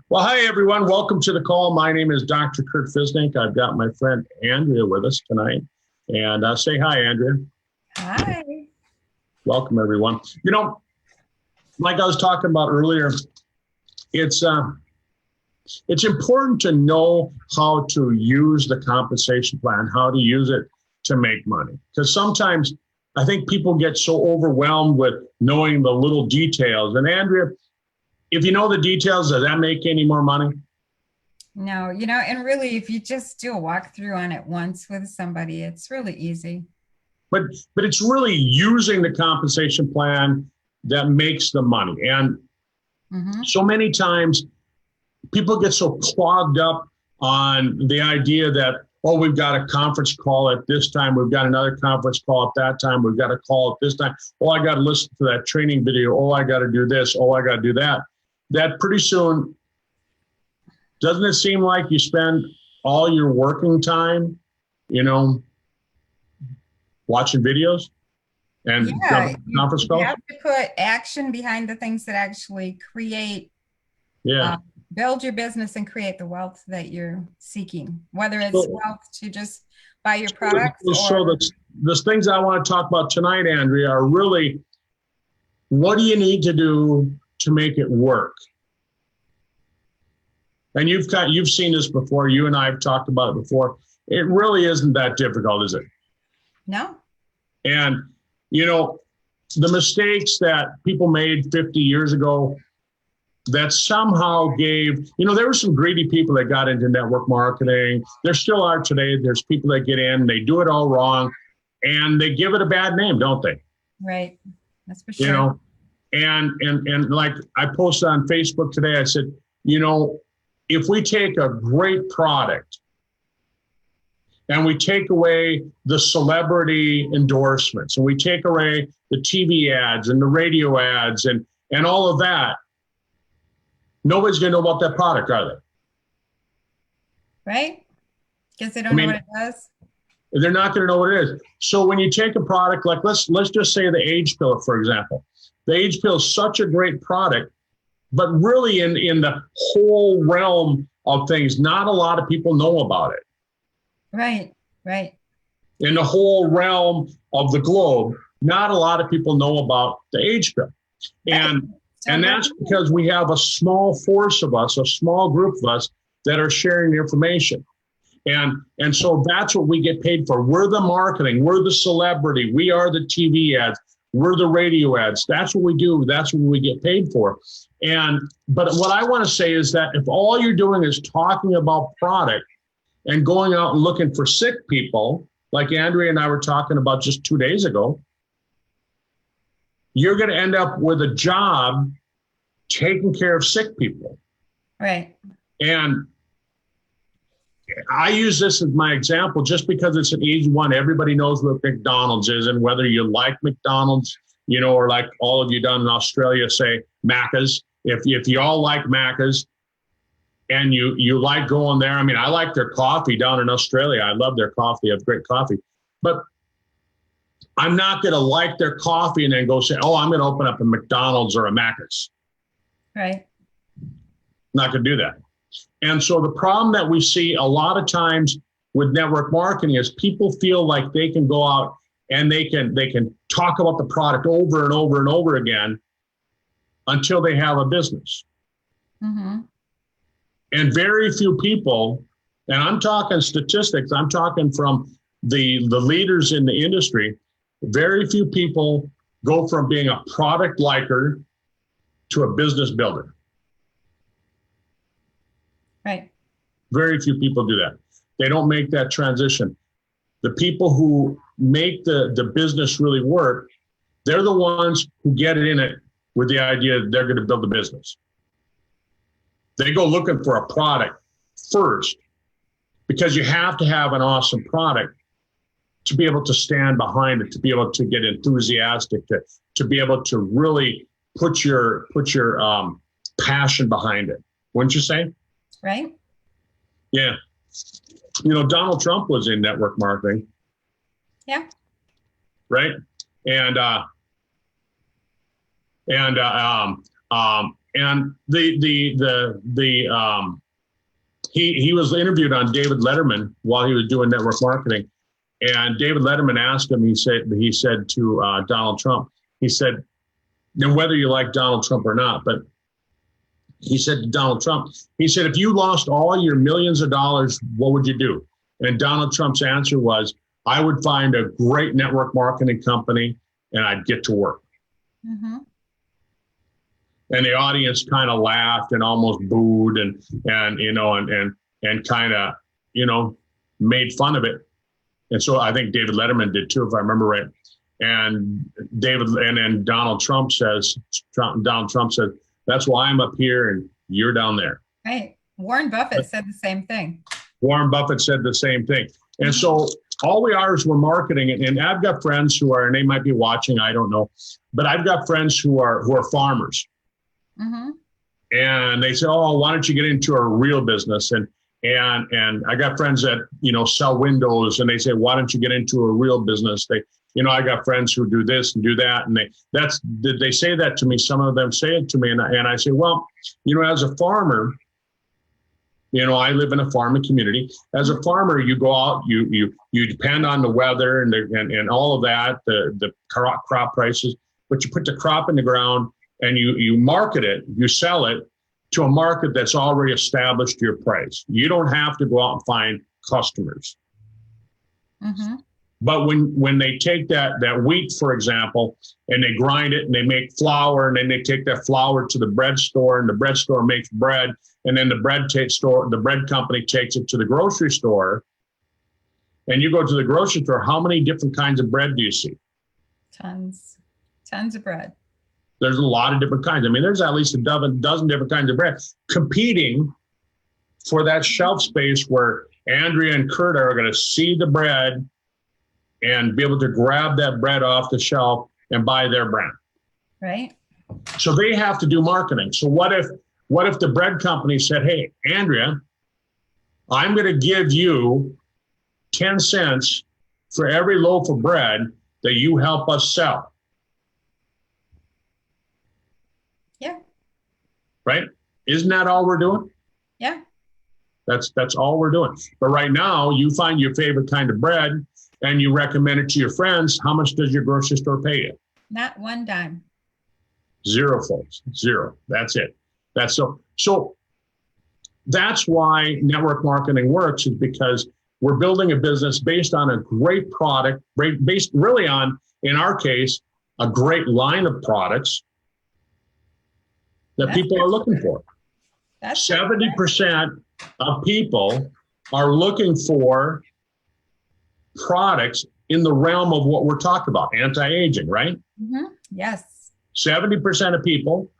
Well, hi, everyone. Welcome to the call. My name is Dr. Kurt Fisnick. I've got my friend Andrea with us tonight. And say hi, Andrea. Hi. Welcome, everyone. You know, like I was talking about earlier, it's important to know how to use the compensation plan, how to use it to make money. Because sometimes I think people get so overwhelmed with knowing the little details. And Andrea, if you know the details, does that make any more money? No, and really, if you just do a walkthrough on it once with somebody, it's really easy. But it's really using the compensation plan that makes the money. And so many times people get so clogged up on the idea that, oh, we've got a conference call at this time. We've got another conference call at that time. We've got a call at this time. Oh, I got to listen to that training video. Oh, I got to do this. Oh, I got to do that. That pretty soon, doesn't it seem like you spend all your working time, watching videos and conference calls? You have to put action behind the things that actually create, build your business and create the wealth that you're seeking, whether it's wealth to just buy your products. The things I want to talk about tonight, Andrea, are really, what do you need to do to make it work? And you've seen this before. You and I have talked about it before. It really isn't that difficult, is it? No. And, the mistakes that people made 50 years ago that somehow gave, there were some greedy people that got into network marketing. There still are today. There's people that get in, they do it all wrong, and they give it a bad name, don't they? Right. That's for sure. And like I posted on Facebook today, I said, if we take a great product and we take away the celebrity endorsements and we take away the TV ads and the radio ads and all of that, nobody's going to know about that product, are they? Right? Because they don't know what it does. They're not going to know what it is. So when you take a product like, let's just say the age pill, for example. The age pill is such a great product, but really in the whole realm of things, not a lot of people know about it. Right. In the whole realm of the globe, not a lot of people know about the age pill. And that's because we have a small force of us, a small group of us that are sharing the information. And so that's what we get paid for. We're the marketing, we're the celebrity, we are the TV ads, we're the radio ads. That's what we do. That's what we get paid for. But what I want to say is that if all you're doing is talking about product and going out and looking for sick people, like Andrea and I were talking about just 2 days ago, you're going to end up with a job taking care of sick people. Right. And I use this as my example just because it's an easy one. Everybody knows what McDonald's is, and whether you like McDonald's, or like all of you down in Australia say Macca's. If you all like Macca's and you like going there, I like their coffee down in Australia. I love their coffee. They have great coffee. But I'm not going to like their coffee and then go say, oh, I'm going to open up a McDonald's or a Macca's. Right. Not going to do that. And so the problem that we see a lot of times with network marketing is people feel like they can go out and they can talk about the product over and over and over again until they have a business. And very few people, and I'm talking statistics, I'm talking from the leaders in the industry, very few people go from being a product liker to a business builder. Right. Very few people do that. They don't make that transition. The people who make the business really work, they're the ones who get in it with the idea that they're going to build a business. They go looking for a product first because you have to have an awesome product to be able to stand behind it, to be able to get enthusiastic, to be able to really put your passion behind it. Wouldn't you say? Right. Yeah. Donald Trump was in network marketing. Yeah. Right. and he was interviewed on David Letterman while he was doing network marketing, and David Letterman asked him. He said to Donald Trump, he said, and whether you like Donald Trump or not, but he said to Donald Trump, he said, if you lost all your millions of dollars, what would you do? And Donald Trump's answer was, I would find a great network marketing company and I'd get to work. Mm-hmm. And the audience kind of laughed and almost booed and kind of, made fun of it. And so I think David Letterman did too, if I remember right. And then Donald Trump says, that's why I'm up here and you're down there. Right. Warren Buffett said the same thing. Warren Buffett said the same thing. And so all we are is we're marketing it. And I've got friends who are, and they might be watching, I don't know, but I've got friends who are farmers. Mm-hmm. And they say, oh, why don't you get into a real business? And I got friends that, sell windows, and they say, why don't you get into a real business? I got friends who do this and do that. And they say that to me. Some of them say it to me. And I say, well, as a farmer, I live in a farming community. As a farmer, you go out, you depend on the weather and all of that, the crop prices, but you put the crop in the ground and you market it, you sell it to a market that's already established your price. You don't have to go out and find customers. Mm-hmm. But when they take that wheat, for example, and they grind it and they make flour, and then they take that flour to the bread store, and the bread store makes bread, and then the bread company takes it to the grocery store. And you go to the grocery store, how many different kinds of bread do you see? Tons of bread. There's a lot of different kinds. I mean, there's at least a dozen different kinds of bread competing for that shelf space where Andrea and Kurt are going to see the bread and be able to grab that bread off the shelf and buy their brand. Right. So they have to do marketing. So what if the bread company said, hey, Andrea, I'm going to give you 10 cents for every loaf of bread that you help us sell. Yeah. Right? Isn't that all we're doing? Yeah. That's all we're doing. But right now, you find your favorite kind of bread and you recommend it to your friends. How much does your grocery store pay you? Not one dime. Zero, folks. Zero. That's it. So that's why network marketing works, is because we're building a business based on a great product, based really on, in our case, a great line of products that people are looking for. 70% of people are looking for products in the realm of what we're talking about, anti-aging, right? Mm-hmm. Yes. 70% of people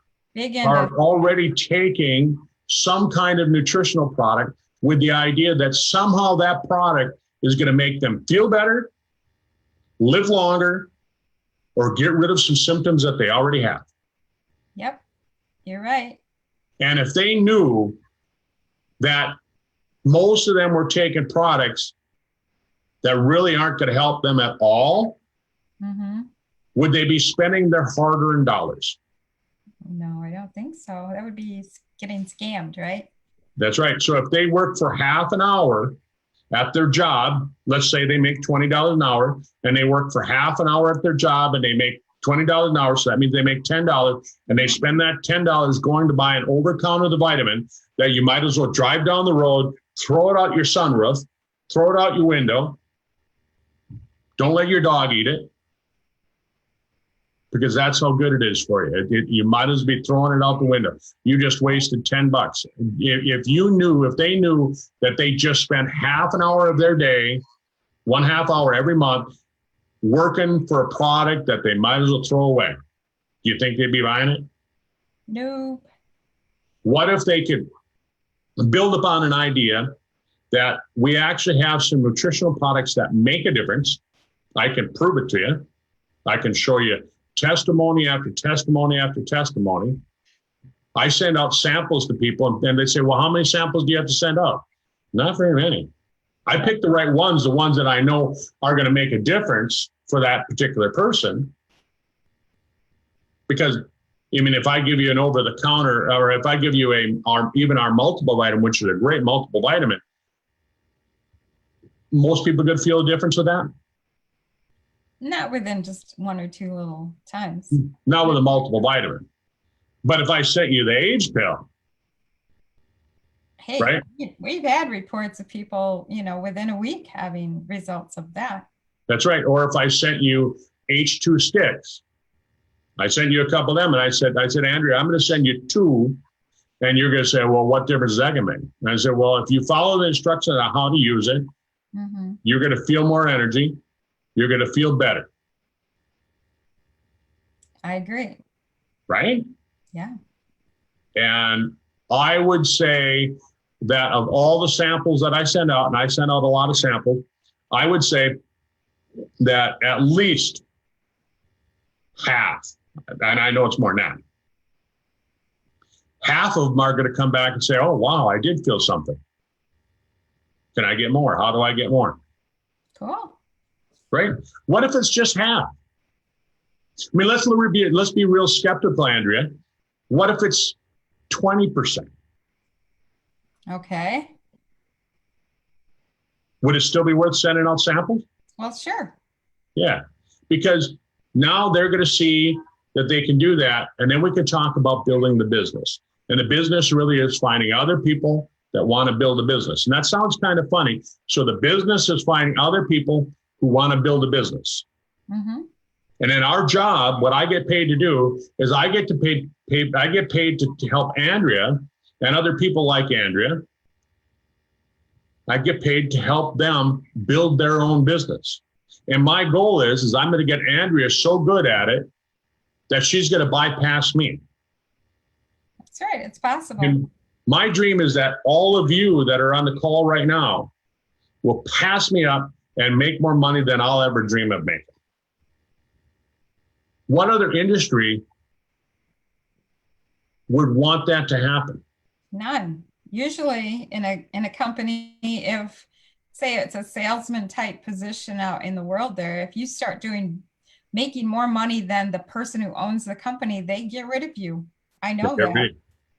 are already taking some kind of nutritional product with the idea that somehow that product is going to make them feel better, live longer, or get rid of some symptoms that they already have. Yep, you're right. And if they knew that most of them were taking products that really aren't going to help them at all, mm-hmm. would they be spending their hard-earned dollars? No, I don't think so. That would be getting scammed, right? That's right. So if they work for half an hour at their job, let's say they make $20 an hour, and they work for half an hour at their job and they make $20 an hour, so that means they make $10, and they spend that $10 going to buy an over-the-counter vitamin that you might as well drive down the road, throw it out your sunroof, throw it out your window. Don't let your dog eat it, because that's how good it is for you. You might as well be throwing it out the window. You just wasted $10. If they knew that they just spent half an hour of their day, 1/2 hour every month, working for a product that they might as well throw away, do you think they'd be buying it? No. What if they could build upon an idea that we actually have some nutritional products that make a difference? I can prove it to you. I can show you testimony after testimony after testimony. I send out samples to people, and they say, well, how many samples do you have to send out? Not very many. I pick the right ones, the ones that I know are going to make a difference for that particular person. Because I mean, if I give you an over-the-counter, or if I give you even our multiple vitamin, which is a great multiple vitamin, most people could feel a difference with that. Not within just 1 or 2 little times. Not with a multiple vitamin. But if I sent you the age pill, hey, right? We've had reports of people, within a week having results of that. That's right. Or if I sent you H2 sticks, I sent you a couple of them, and I said, Andrea, I'm going to send you 2, and you're going to say, well, what difference is that going to make? And I said, well, if you follow the instructions on how to use it, you're going to feel more energy. You're going to feel better. I agree. Right? Yeah. And I would say that of all the samples that I send out, and I send out a lot of samples, I would say that at least half, and I know it's more than that, half of them are going to come back and say, oh, wow, I did feel something. Can I get more? How do I get more? Cool. Right? What if it's just half? I mean, let's be real skeptical, Andrea. What if it's 20%? Okay. Would it still be worth sending out samples? Well, sure. Yeah, because now they're going to see that they can do that, and then we can talk about building the business. And the business really is finding other people that want to build a business. And that sounds kind of funny. So the business is finding other people who want to build a business. Mm-hmm. And then our job, what I get paid to do is I get paid to help Andrea and other people like Andrea. I get paid to help them build their own business. And my goal is I'm going to get Andrea so good at it that she's going to bypass me. That's right. It's possible. And my dream is that all of you that are on the call right now will pass me up and make more money than I'll ever dream of making. What other industry would want that to happen? None. Usually in a company, if say it's a salesman type position out in the world there, if you start making more money than the person who owns the company, they get rid of you. I know that.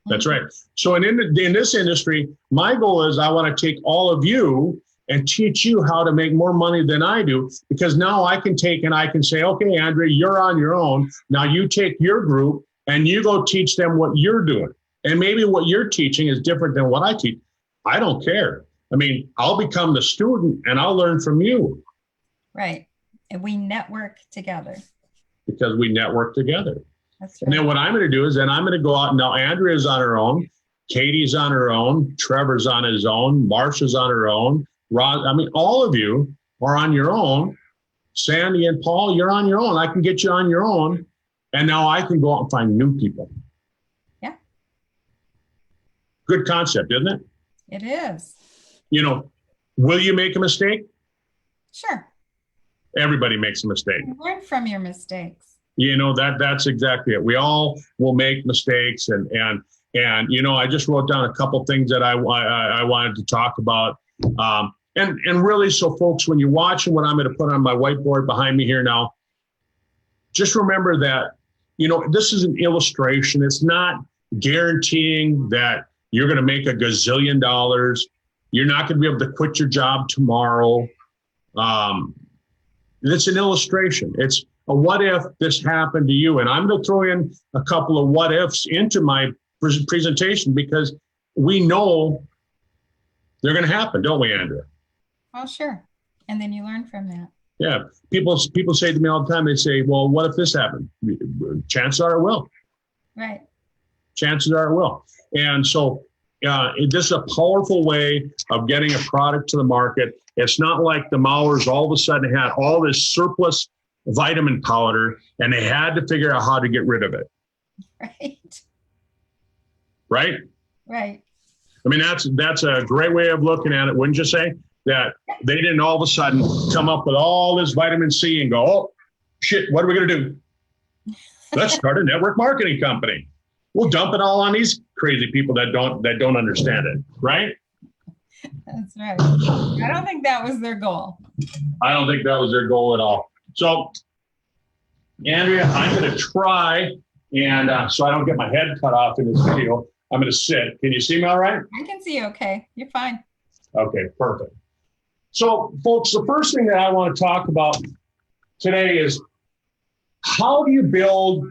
That's right. So in this industry, my goal is I want to take all of you and teach you how to make more money than I do, because now I can take and I can say, okay, Andrea, you're on your own. Now you take your group and you go teach them what you're doing. And maybe what you're teaching is different than what I teach. I don't care. I mean, I'll become the student and I'll learn from you. Right. And we network together. Because we network together. That's right. And then what I'm going to do is then I'm going to go out. Now, Andrea's on her own. Katie's on her own. Trevor's on his own. Marsha's on her own. Rod, I mean, all of you are on your own. Sandy and Paul, you're on your own. I can get you on your own. And now I can go out and find new people. Yeah. Good concept, isn't it? It is. You know, will you make a mistake? Sure. Everybody makes a mistake. Learn from your mistakes. You know, that's exactly it. We all will make mistakes. And you know, I just wrote down a couple things that I wanted to talk about. And really, so folks, when you're watching what I'm going to put on my whiteboard behind me here now, just remember that, you know, this is an illustration. It's not guaranteeing that you're going to make a gazillion dollars. You're not going to be able to quit your job tomorrow. It's an illustration. It's a what if this happened to you. And I'm going to throw in a couple of what ifs into my presentation because we know they're going to happen, don't we, Andrea? Oh, sure. And then you learn from that. Yeah. People say to me all the time, they say, well, what if this happened? Chances are it will. Right. Chances are it will. And so this is a powerful way of getting a product to the market. It's not like the Mowers all of a sudden had all this surplus vitamin powder and they had to figure out how to get rid of it. Right. Right? Right. I mean, that's a great way of looking at it, wouldn't you say? That they didn't all of a sudden come up with all this vitamin C and go, oh, shit, what are we going to do? Let's start a network marketing company. We'll dump it all on these crazy people that don't understand it, right? That's right. I don't think that was their goal. I don't think that was their goal at all. So, Andrea, I'm going to try And so I don't get my head cut off in this video, I'm going to sit. Can you see me all right? I can see you okay. You're fine. Okay, perfect. So, folks, the first thing that I want to talk about today is how do you build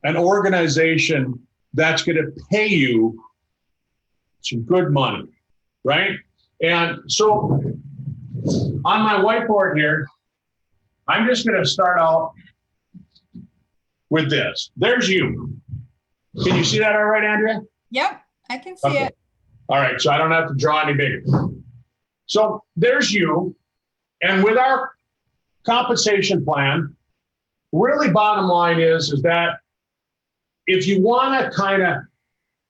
an organization that's going to pay you some good money, right? And so on my whiteboard here, I'm just going to start out with this. There's you. Can you see that all right, Andrea? Yep, I can see it. All right, so I don't have to draw any bigger. So there's you. And with our compensation plan, really bottom line is that if you want to kind of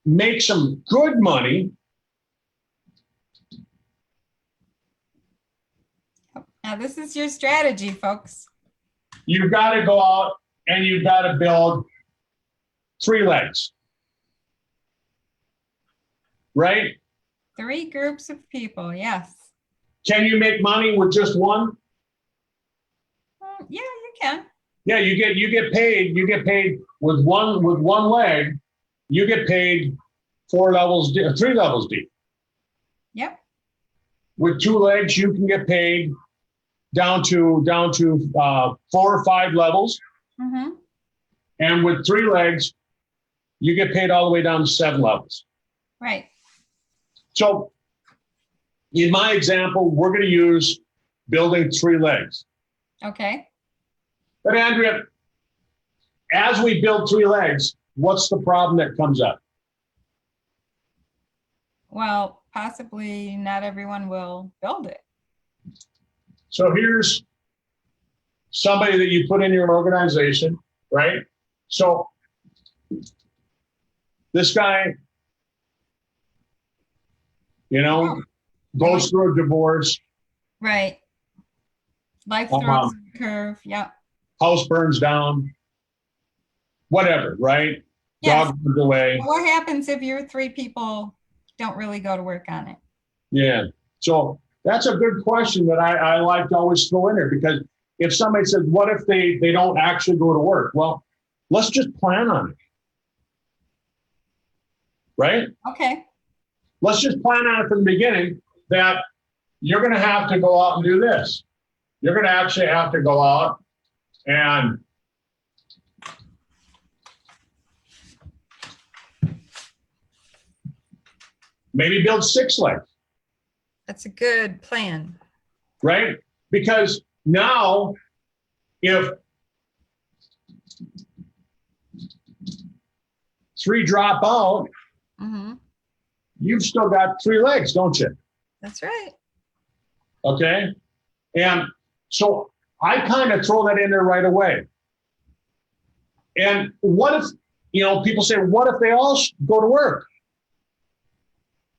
make some good money, Now this is your strategy, folks. you've got to go out and you've got to build 3 legs. Right? 3 groups of people, yes. Can you make money with just one? Yeah, you can. Yeah, you get paid with one leg, you get paid 3 levels deep. Yep. With 2 legs, you can get paid down to 4 or 5 levels. Mm-hmm. And with 3 legs, you get paid all the way down to 7 levels. Right. So in my example, we're going to use building 3 legs. Okay. But Andrea, as we build 3 legs, what's the problem that comes up? Well, possibly not everyone will build it. So here's somebody that you put in your organization, right? So this guy, goes through a divorce. Right. Life throws a curve. Yeah. House burns down. Whatever, right? Yes. Dog runs away. What happens if your 3 people don't really go to work on it? Yeah. So that's a good question that I like to always throw in there, because if somebody says, what if they don't actually go to work? Well, let's just plan on it. Right? Okay. Let's just plan on it from the beginning that you're going to have to go out and do this. You're going to actually have to go out and maybe build 6 legs. That's a good plan. Right? Because now, if 3 drop out, Mm-hmm. you've still got 3 legs, don't you? That's right. Okay. And so I kind of throw that in there right away. And what if, people say, what if they all go to work?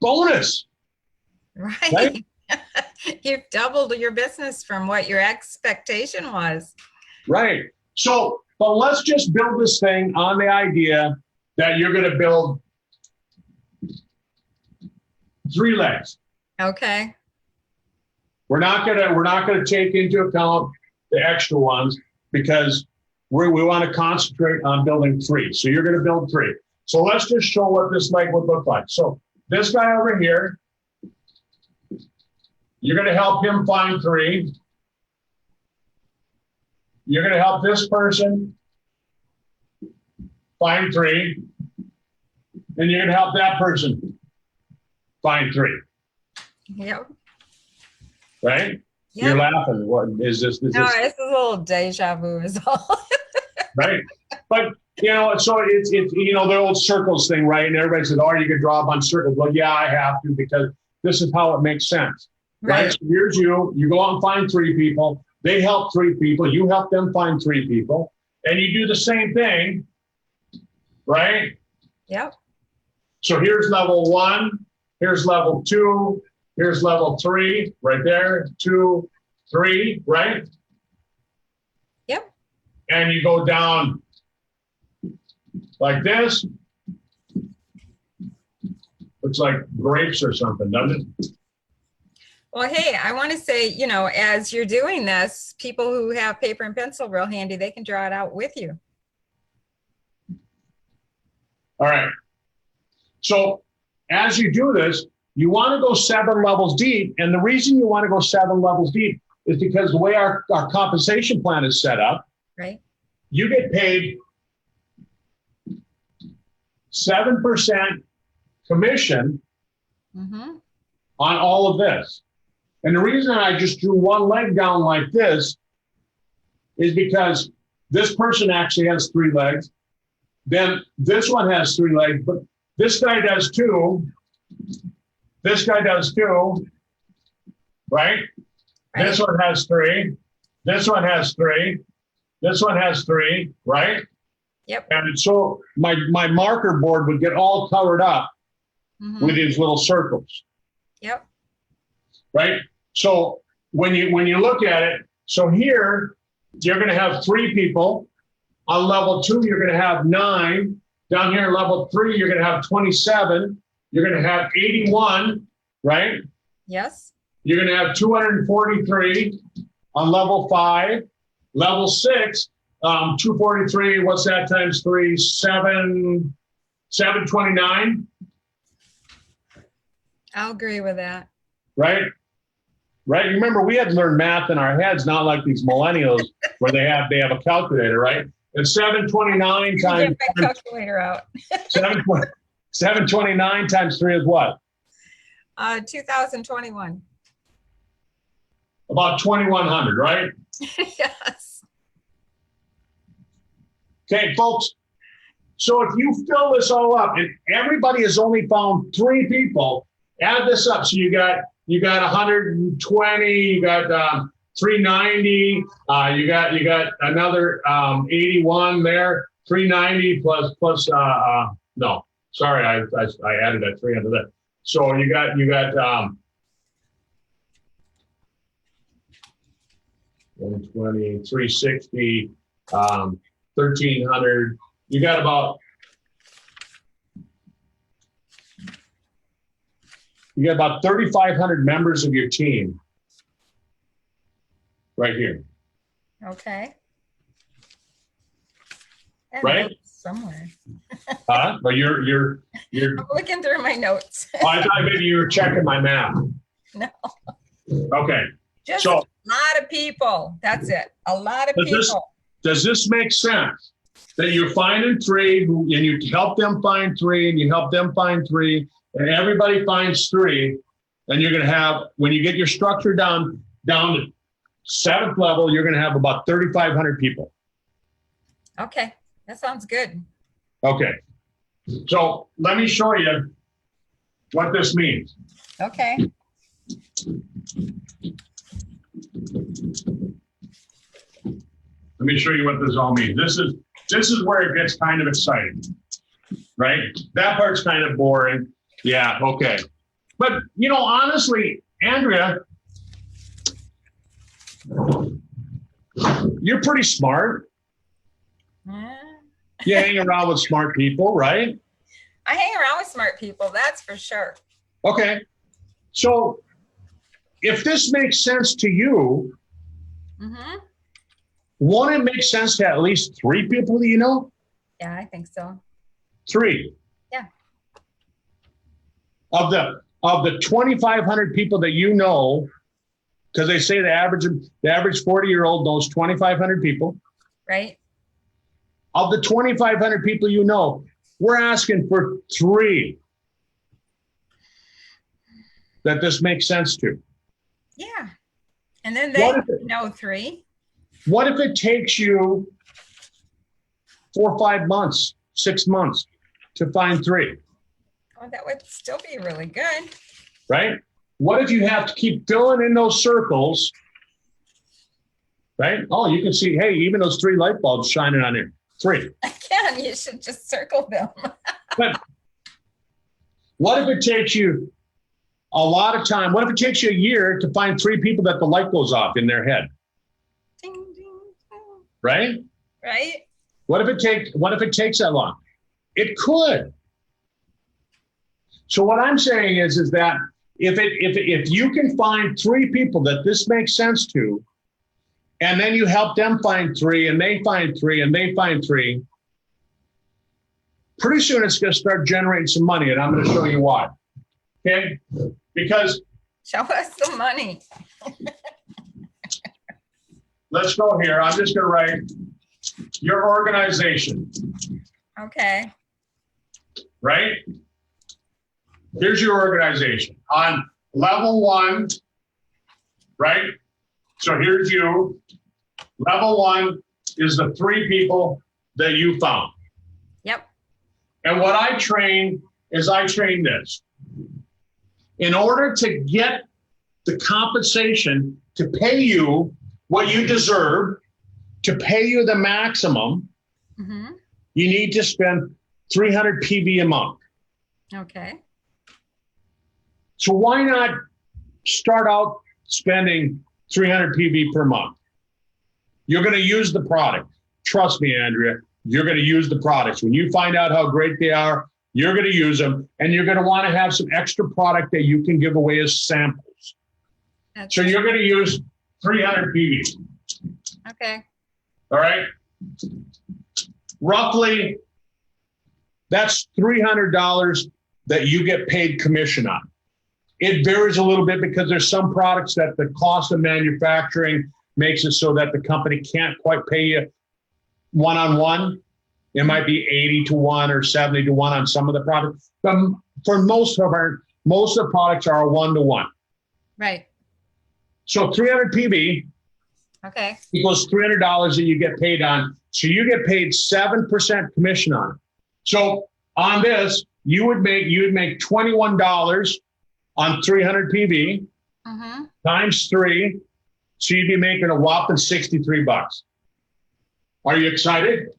Bonus. Right. You've doubled your business from what your expectation was. Right. So, but let's just build this thing on the idea that you're going to build 3 legs. Okay. We're not gonna take into account the extra ones, because we want to concentrate on building 3. So you're going to build 3. So let's just show what this leg would look like. So this guy over here, you're going to help him find 3. You're going to help this person find 3. And you're going to help that person find 3. Yep. Right? Yep. You're laughing. What is this? No, it's a little deja vu is all. Right. But, so it's the old circles thing, right? And everybody says, oh, you can draw a bunch of circles. Well, yeah, I have to, because this is how it makes sense. Right? So here's you go out and find 3 people. They help 3 people. You help them find 3 people. And you do the same thing, right? Yep. So here's level 1. Here's level 2. Here's level 3 right there. 2, 3, right? Yep. And you go down like this. Looks like grapes or something, doesn't it? Well, hey, I want to say, as you're doing this, people who have paper and pencil real handy, they can draw it out with you. All right. So as you do this, you want to go 7 levels deep. And the reason you want to go 7 levels deep is because the way our compensation plan is set up, right? You get paid 7% commission on all of this. And the reason I just drew one leg down like this is because this person actually has 3 legs. Then this one has 3 legs, but this guy does 2. This guy does 2, right? This one has 3. This one has 3. This one has 3, right? Yep. And so my marker board would get all covered up with these little circles. Yep. Right? So when you look at it, so here you're going to have 3 people. On level 2, you're going to have 9. Down here, level 3, you're going to have 27. You're going to have 81, right? Yes. You're going to have 243 on level 5. Level 6, 243, what's that times 3? 729. I'll agree with that. Right? Right? Remember, we had to learn math in our heads, not like these millennials where they have a calculator, right? And 729 times... Get my calculator out. 729 times 3 is what? 2021. About 2,100, right? Yes. Okay, folks. So if you fill this all up, and everybody has only found 3 people, add this up. So you got 120, you got 390, you got another 81 there, 390 plus no, sorry, I added that 300 there. So you got 120, 360, 1,300. You got about 3,500 members of your team right here. Okay. Right? Somewhere. But you're I'm looking through my notes. I thought maybe you were checking my math. No. Okay. Just So, a lot of people. That's it. A lot of people. Does this make sense? That you're finding 3 and you help them find 3 and you help them find 3 and everybody finds 3, and you're going to have, when you get your structure down to 7th level, you're going to have about 3,500 people. Okay. That sounds good. Okay. So let me show you what this means. Okay. Let me show you what this all means. This is where it gets kind of exciting, right? That part's kind of boring. Yeah, okay. But, honestly, Andrea, you're pretty smart. You hang around with smart people, right? I hang around with smart people, that's for sure. Okay. So if this makes sense to you, won't it make sense to at least 3 people that you know? Yeah, I think so. 3. Yeah. Of the 2,500 people that you know, because they say the average 40-year-old knows 2,500 people. Right. Of the 2,500 people you know, we're asking for 3 that this makes sense to. Yeah. And then they know 3. What if it takes you 4 or 5 months, 6 months to find 3? Oh, that would still be really good. Right? What if you have to keep filling in those circles? Right? Oh, you can see, hey, even those 3 light bulbs shining on there. 3. I can. You should just circle them. But what if it takes you a lot of time? What if it takes you a year to find 3 people that the light goes off in their head? Ding, ding, ding. Right? Right? What if it takes that long? It could. So what I'm saying is that if you can find 3 people that this makes sense to, and then you help them find 3, and they find 3, and they find 3, pretty soon it's going to start generating some money, and I'm going to show you why. Okay? Because show us the money. let's go here. I'm just going to write your organization. Okay. Right? Here's your organization. On level 1, right? So here's you. Level 1 is the 3 people that you found. Yep. And what I train is I train this. In order to get the compensation to pay you what you deserve, to pay you the maximum, you need to spend 300 PV a month. Okay. So why not start out spending 300 PV per month? You're going to use the product. Trust me, Andrea, you're going to use the products. When you find out how great they are, you're going to use them, and you're going to want to have some extra product that you can give away as samples. So you're going to use 300 PV. Okay. All right. Roughly, that's $300 that you get paid commission on. It varies a little bit because there's some products that the cost of manufacturing makes it so that the company can't quite pay you one-on-one. It might be 80 to 1 or 70 to 1 on some of the products. But for most of the products are a 1-to-1. Right. So 300 PV equals $300 that you get paid on. So you get paid 7% commission on it. So on this, you would make $21 on 300 PV times 3. So you'd be making a whopping $63. Are you excited?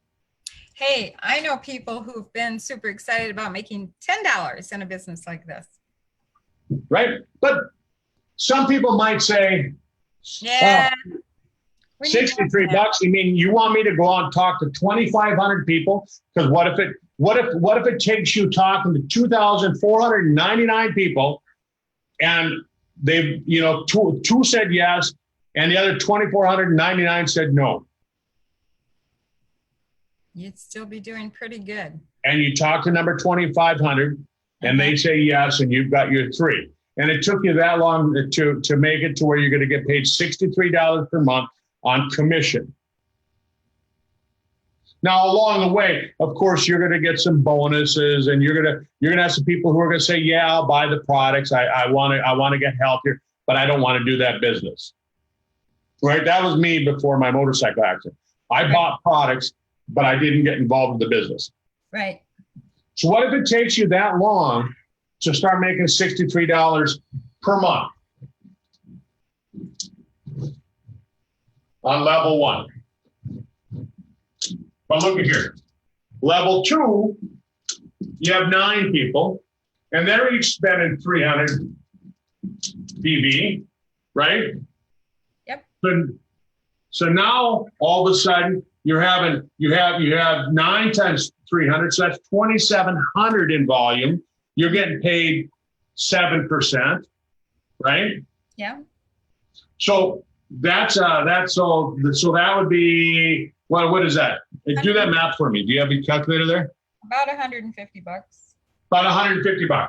Hey, I know people who've been super excited about making $10 in a business like this. Right? But some people might say, yeah, $63. You mean you want me to go out and talk to 2,500 people? Because what if it takes you talking to 2,499 people, and they've, two said yes, and the other 2,499 said no. You'd still be doing pretty good. And you talk to number 2,500, and they say yes, and you've got your 3. And it took you that long to make it to where you're going to get paid $63 per month on commission. Now, along the way, of course, you're going to get some bonuses, and you're going to have some people who are going to say, "Yeah, I'll buy the products. I want to get healthier, but I don't want to do that business." Right? That was me before my motorcycle accident. I bought products, but I didn't get involved with the business. Right. So what if it takes you that long to start making $63 per month on level 1? But look at here. Level 2, you have 9 people, and they're each spending 300 PV, right? Yep. So now all of a sudden you have 9 times 300, so that's 2,700 in volume. You're getting paid 7%, right? Yeah. So so that would be, what is that? Do that math for me. Do you have a calculator there? About $150. About $150.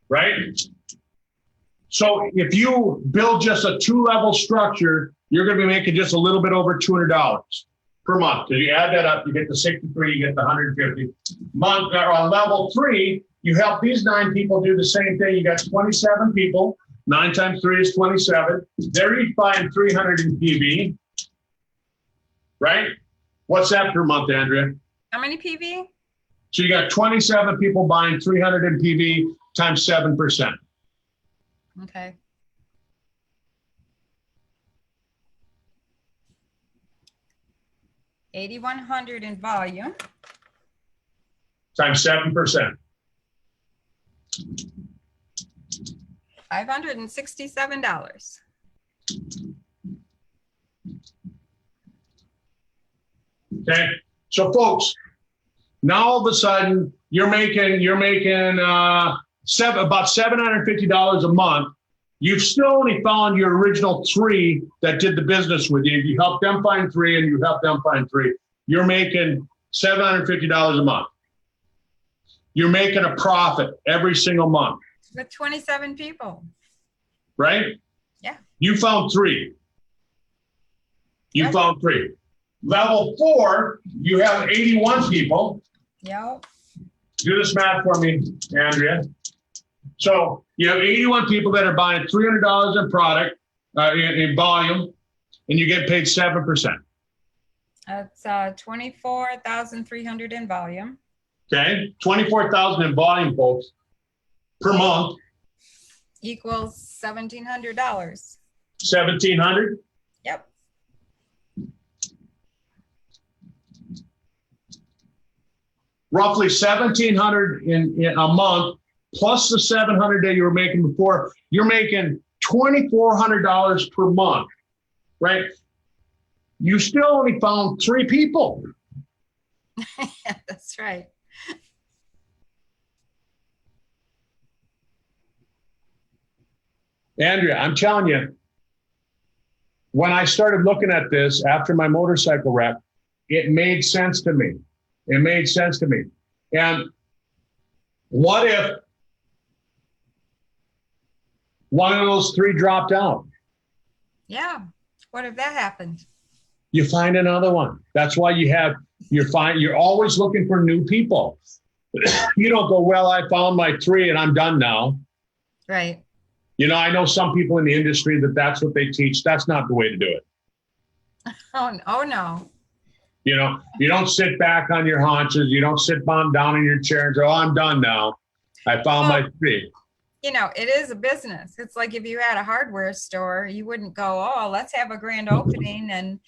Right? So if you build just a 2-level structure, you're going to be making just a little bit over $200 per month. If you add that up, you get the 63, you get the 150. Month on level 3, you help these 9 people do the same thing. You got 27 people. 9 times 3 is 27. They're each buying 300 in PV. Right? What's that per month, Andrea? How many PV? So you got 27 people buying 300 in PV times 7%. Okay. $8,100 in volume. Times 7%. $567. Okay. So folks, now all of a sudden you're making about $750 a month You've still only found your original 3 that did the business with you. You helped them find 3 and you helped them find 3. You're making $750 a month. You're making a profit every single month. With 27 people. Right? Yeah. You found 3. You found 3. Level 4, you have 81 people. Yep. Do this math for me, Andrea. So you have 81 people that are buying $300 in product, in volume, and you get paid 7%. That's 24,300 in volume. Okay, 24,000 in volume, folks, per month. Equals $1,700. 1,700. Yep. Roughly 1,700 in a month, plus the 700 that you were making before. You're making $2,400 per month, right? You still only found 3 people. That's right. Andrea, I'm telling you, when I started looking at this after my motorcycle wreck, it made sense to me. It made sense to me. And what if one of those 3 dropped out? Yeah. What if that happened? You find another one. That's why you're always looking for new people. You don't go, well, I found my 3 and I'm done now. Right. You know, I know some people in the industry that's what they teach. That's not the way to do it. Oh no. You know, you don't sit back on your haunches. You don't sit down in your chair and say, oh, I'm done now. I found my 3. You know, it is a business. It's like if you had a hardware store, you wouldn't go, oh, let's have a grand opening and,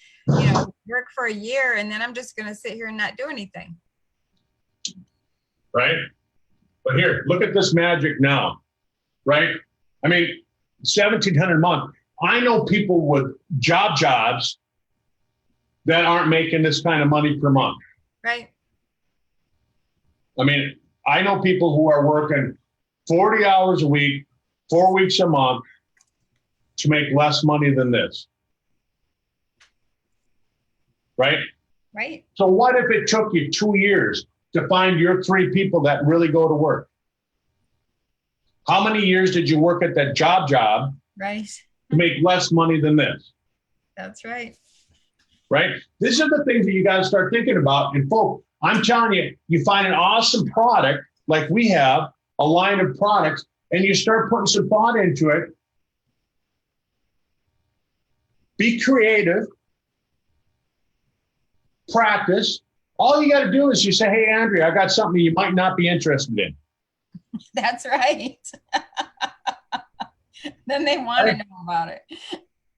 work for a year. And then I'm just going to sit here and not do anything. Right. But here, look at this magic now. Right. I mean, 1,700 a month. I know people with jobs that aren't making this kind of money per month. Right. I mean, I know people who are working 40 hours a week, 4 weeks a month to make less money than this. Right? Right. So what if it took you 2 years to find your 3 people that really go to work? How many years did you work at that job right. to make less money than this? That's right. Right? These are the things that you got to start thinking about. And folks, I'm telling you, you find an awesome product like we have, a line of products, and you start putting some thought into it. Be creative. Practice. All you got to do is you say, hey, Andrea, I got something you might not be interested in. That's right. Then they want to know about it.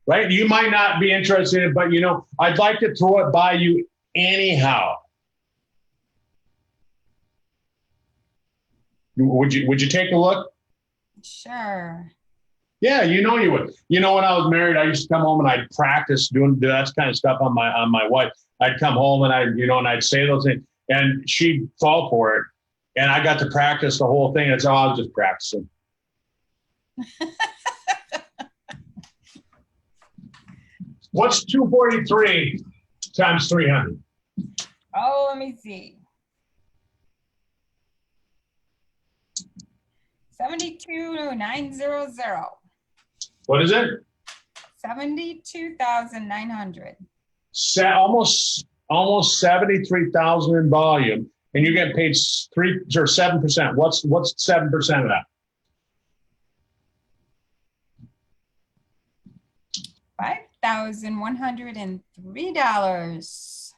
Right? You might not be interested in it, but I'd like to throw it by you anyhow. Would you take a look? Sure. Yeah, you would. When I was married, I used to come home and I'd practice doing that kind of stuff on my wife. I'd come home and I'd say those things, and she'd fall for it. And I got to practice the whole thing. It's I was just practicing. What's 243 times 300? Oh, let me see. 72,900. What is it? 72,900. Almost 73,000 in volume, and you get paid 3 or 7%. What's 7% of that? $5,103.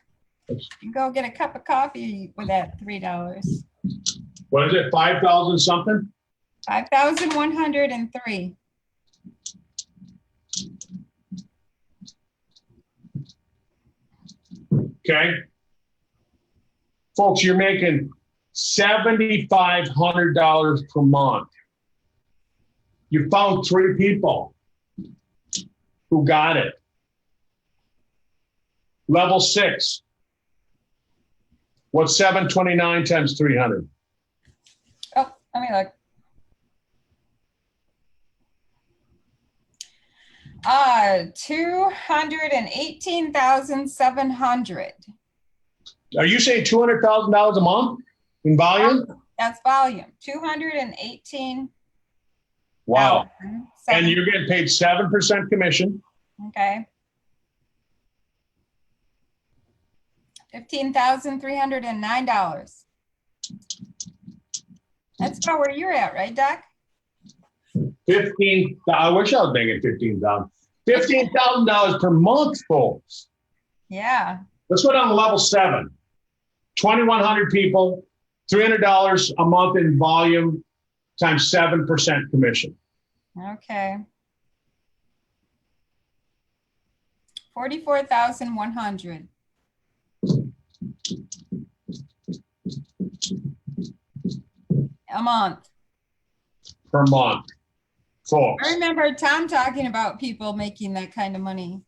You go get a cup of coffee with that $3. What is it? 5,000 something? 5,103. Okay. Folks, you're making $7,500 per month. You found 3 people who got it. Level 6. What's 729 times 300? Oh, let me look. $218,700. Are you saying $200,000 a month in volume? That's volume. 218. Wow. And you're getting paid 7% commission. Okay. $15,309. That's about where you're at, right, Doc? 15. I wish I was making 15,000. $15,000 per month, folks. Yeah. Let's go down to level 7. 2,100 people, $300 a month in volume times 7% commission. Okay. 44,100. A month. Per month, folks. I remember Tom talking about people making that kind of money.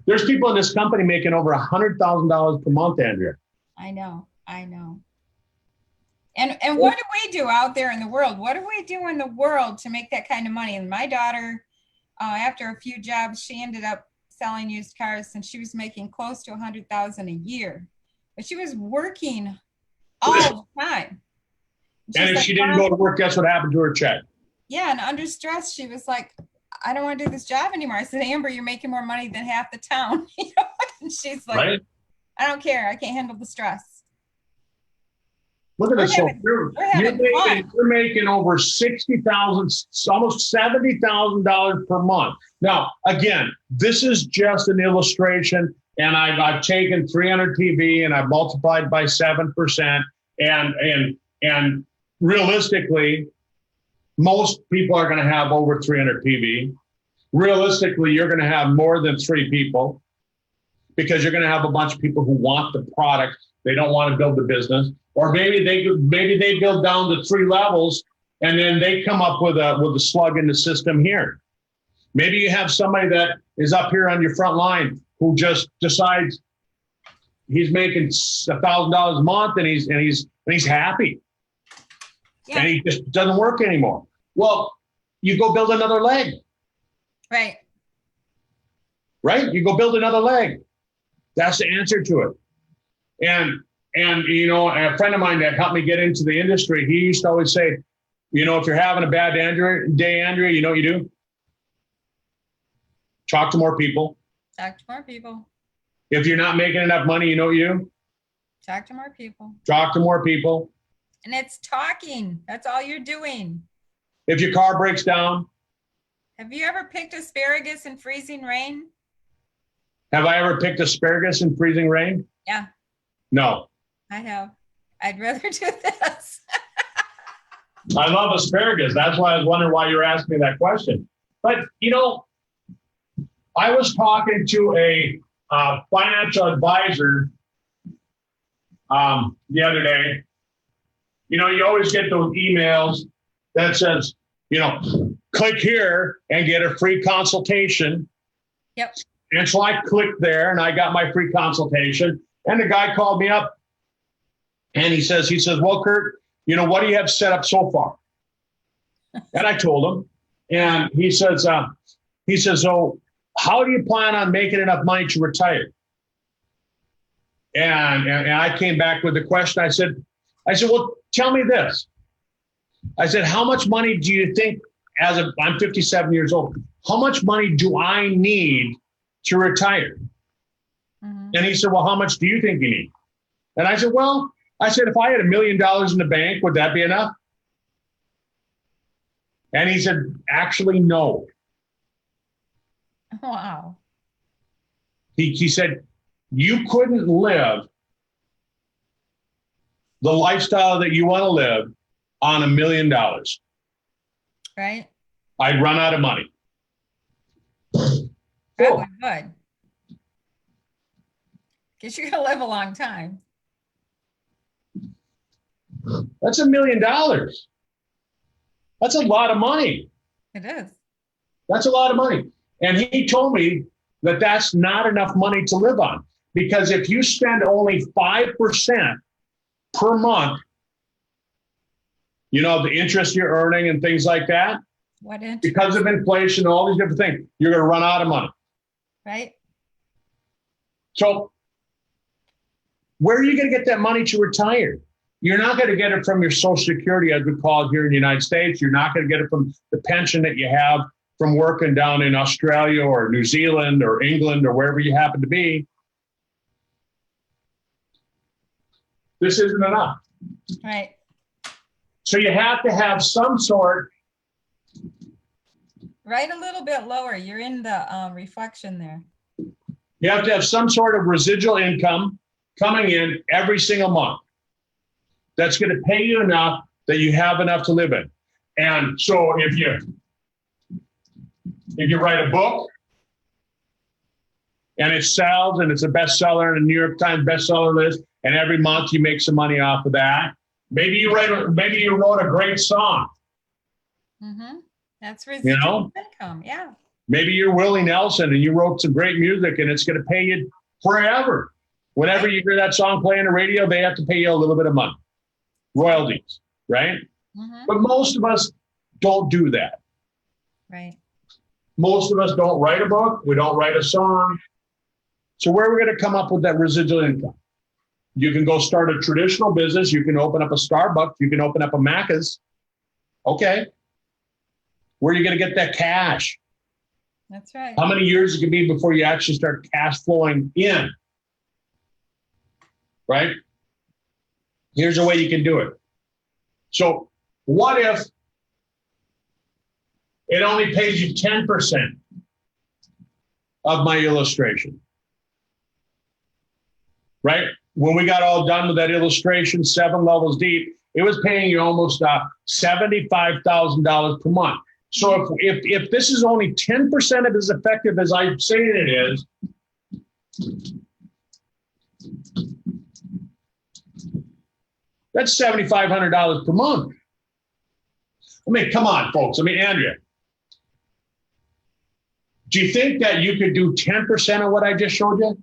There's people in this company making over $100,000 per month, Andrea. I know. And what do we do out there in the world? What do we do in the world to make that kind of money? And my daughter, after a few jobs, she ended up selling used cars, and she was making close to $100,000 a year. But she was working all the time. And if she didn't go to work, guess what happened to her check? Yeah, and under stress, she was like, I don't want to do this job anymore. I said, Amber, you're making more money than half the town. And she's like, right? I don't care. I can't handle the stress. Look at this. You're making over $60,000, almost $70,000 per month. Now, again, this is just an illustration, and I've taken 300 PV and I've multiplied by 7%, and realistically, most people are going to have over 300 PV. Realistically, you're going to have more than 3 people, because you're going to have a bunch of people who want the product. They don't want to build the business. Or maybe they build down to 3 levels, and then they come up with a slug in the system here. Maybe you have somebody that is up here on your front line who just decides he's making $1,000 a month, and he's happy. Yeah. And he just doesn't work anymore. Well, you go build another leg. Right. Right? You go build another leg. That's the answer to it. And a friend of mine that helped me get into the industry, he used to always say, if you're having a bad day, Andrea, you know what you do? Talk to more people. Talk to more people. If you're not making enough money, you know what you do? Talk to more people. Talk to more people. And it's talking. That's all you're doing. If your car breaks down. Have you ever picked asparagus in freezing rain? Have I ever picked asparagus in freezing rain? Yeah. No. I have. I'd rather do this. I love asparagus. That's why I was wondering why you were asking me that question. But, I was talking to a financial advisor the other day. You always get those emails that says, click here and get a free consultation. Yep. And so I clicked there and I got my free consultation. And the guy called me up and he says, well, Kurt, what do you have set up so far? And I told him, and he says, so how do you plan on making enough money to retire? And I came back with the question. I said, well, tell me this. I said, how much money do you think, I'm 57 years old, how much money do I need to retire? Mm-hmm. And he said, well, how much do you think you need? And I said, if I had $1 million in the bank, would that be enough? And he said, actually, no. Wow. He said, you couldn't live the lifestyle that you want to live on $1 million. Right. I'd run out of money. Probably would. Because you're going to live a long time. That's $1 million. That's a lot of money. It is. That's a lot of money. And he told me that that's not enough money to live on. Because if you spend only 5% per month, the interest you're earning and things like that, What interest? Because of inflation, all these different things, you're going to run out of money. Right. So where are you going to get that money to retire? You're not going to get it from your Social Security, as we call it here in the United States. You're not going to get it from the pension that you have from working down in Australia or New Zealand or England or wherever you happen to be. This isn't enough. Right. So you have to have some sort. Right, a little bit lower. You're in the reflection there. You have to have some sort of residual income coming in every single month that's going to pay you enough that you have enough to live in. And so if you write a book and it sells and it's a bestseller in the New York Times bestseller list, and every month you make some money off of that, maybe you wrote a great song. Mm-hmm. That's residual income. Yeah. Maybe you're Willie Nelson and you wrote some great music and it's going to pay you forever. Whenever you hear that song play on the radio, they have to pay you a little bit of money, royalties, right? Mm-hmm. But most of us don't do that. Right. Most of us don't write a book. We don't write a song. So where are we going to come up with that residual income? You can go start a traditional business. You can open up a Starbucks. You can open up a Macca's. Okay. Where are you going to get that cash? That's right. How many years it could be before you actually start cash flowing in? Right? Here's a way you can do it. So what if it only pays you 10% of my illustration? Right? When we got all done with that illustration, 7 levels deep, it was paying you almost $75,000 per month. So if this is only 10% of as effective as I'm saying it is, that's $7,500 per month. I mean, come on, folks. I mean, Andrea, do you think that you could do 10% of what I just showed you?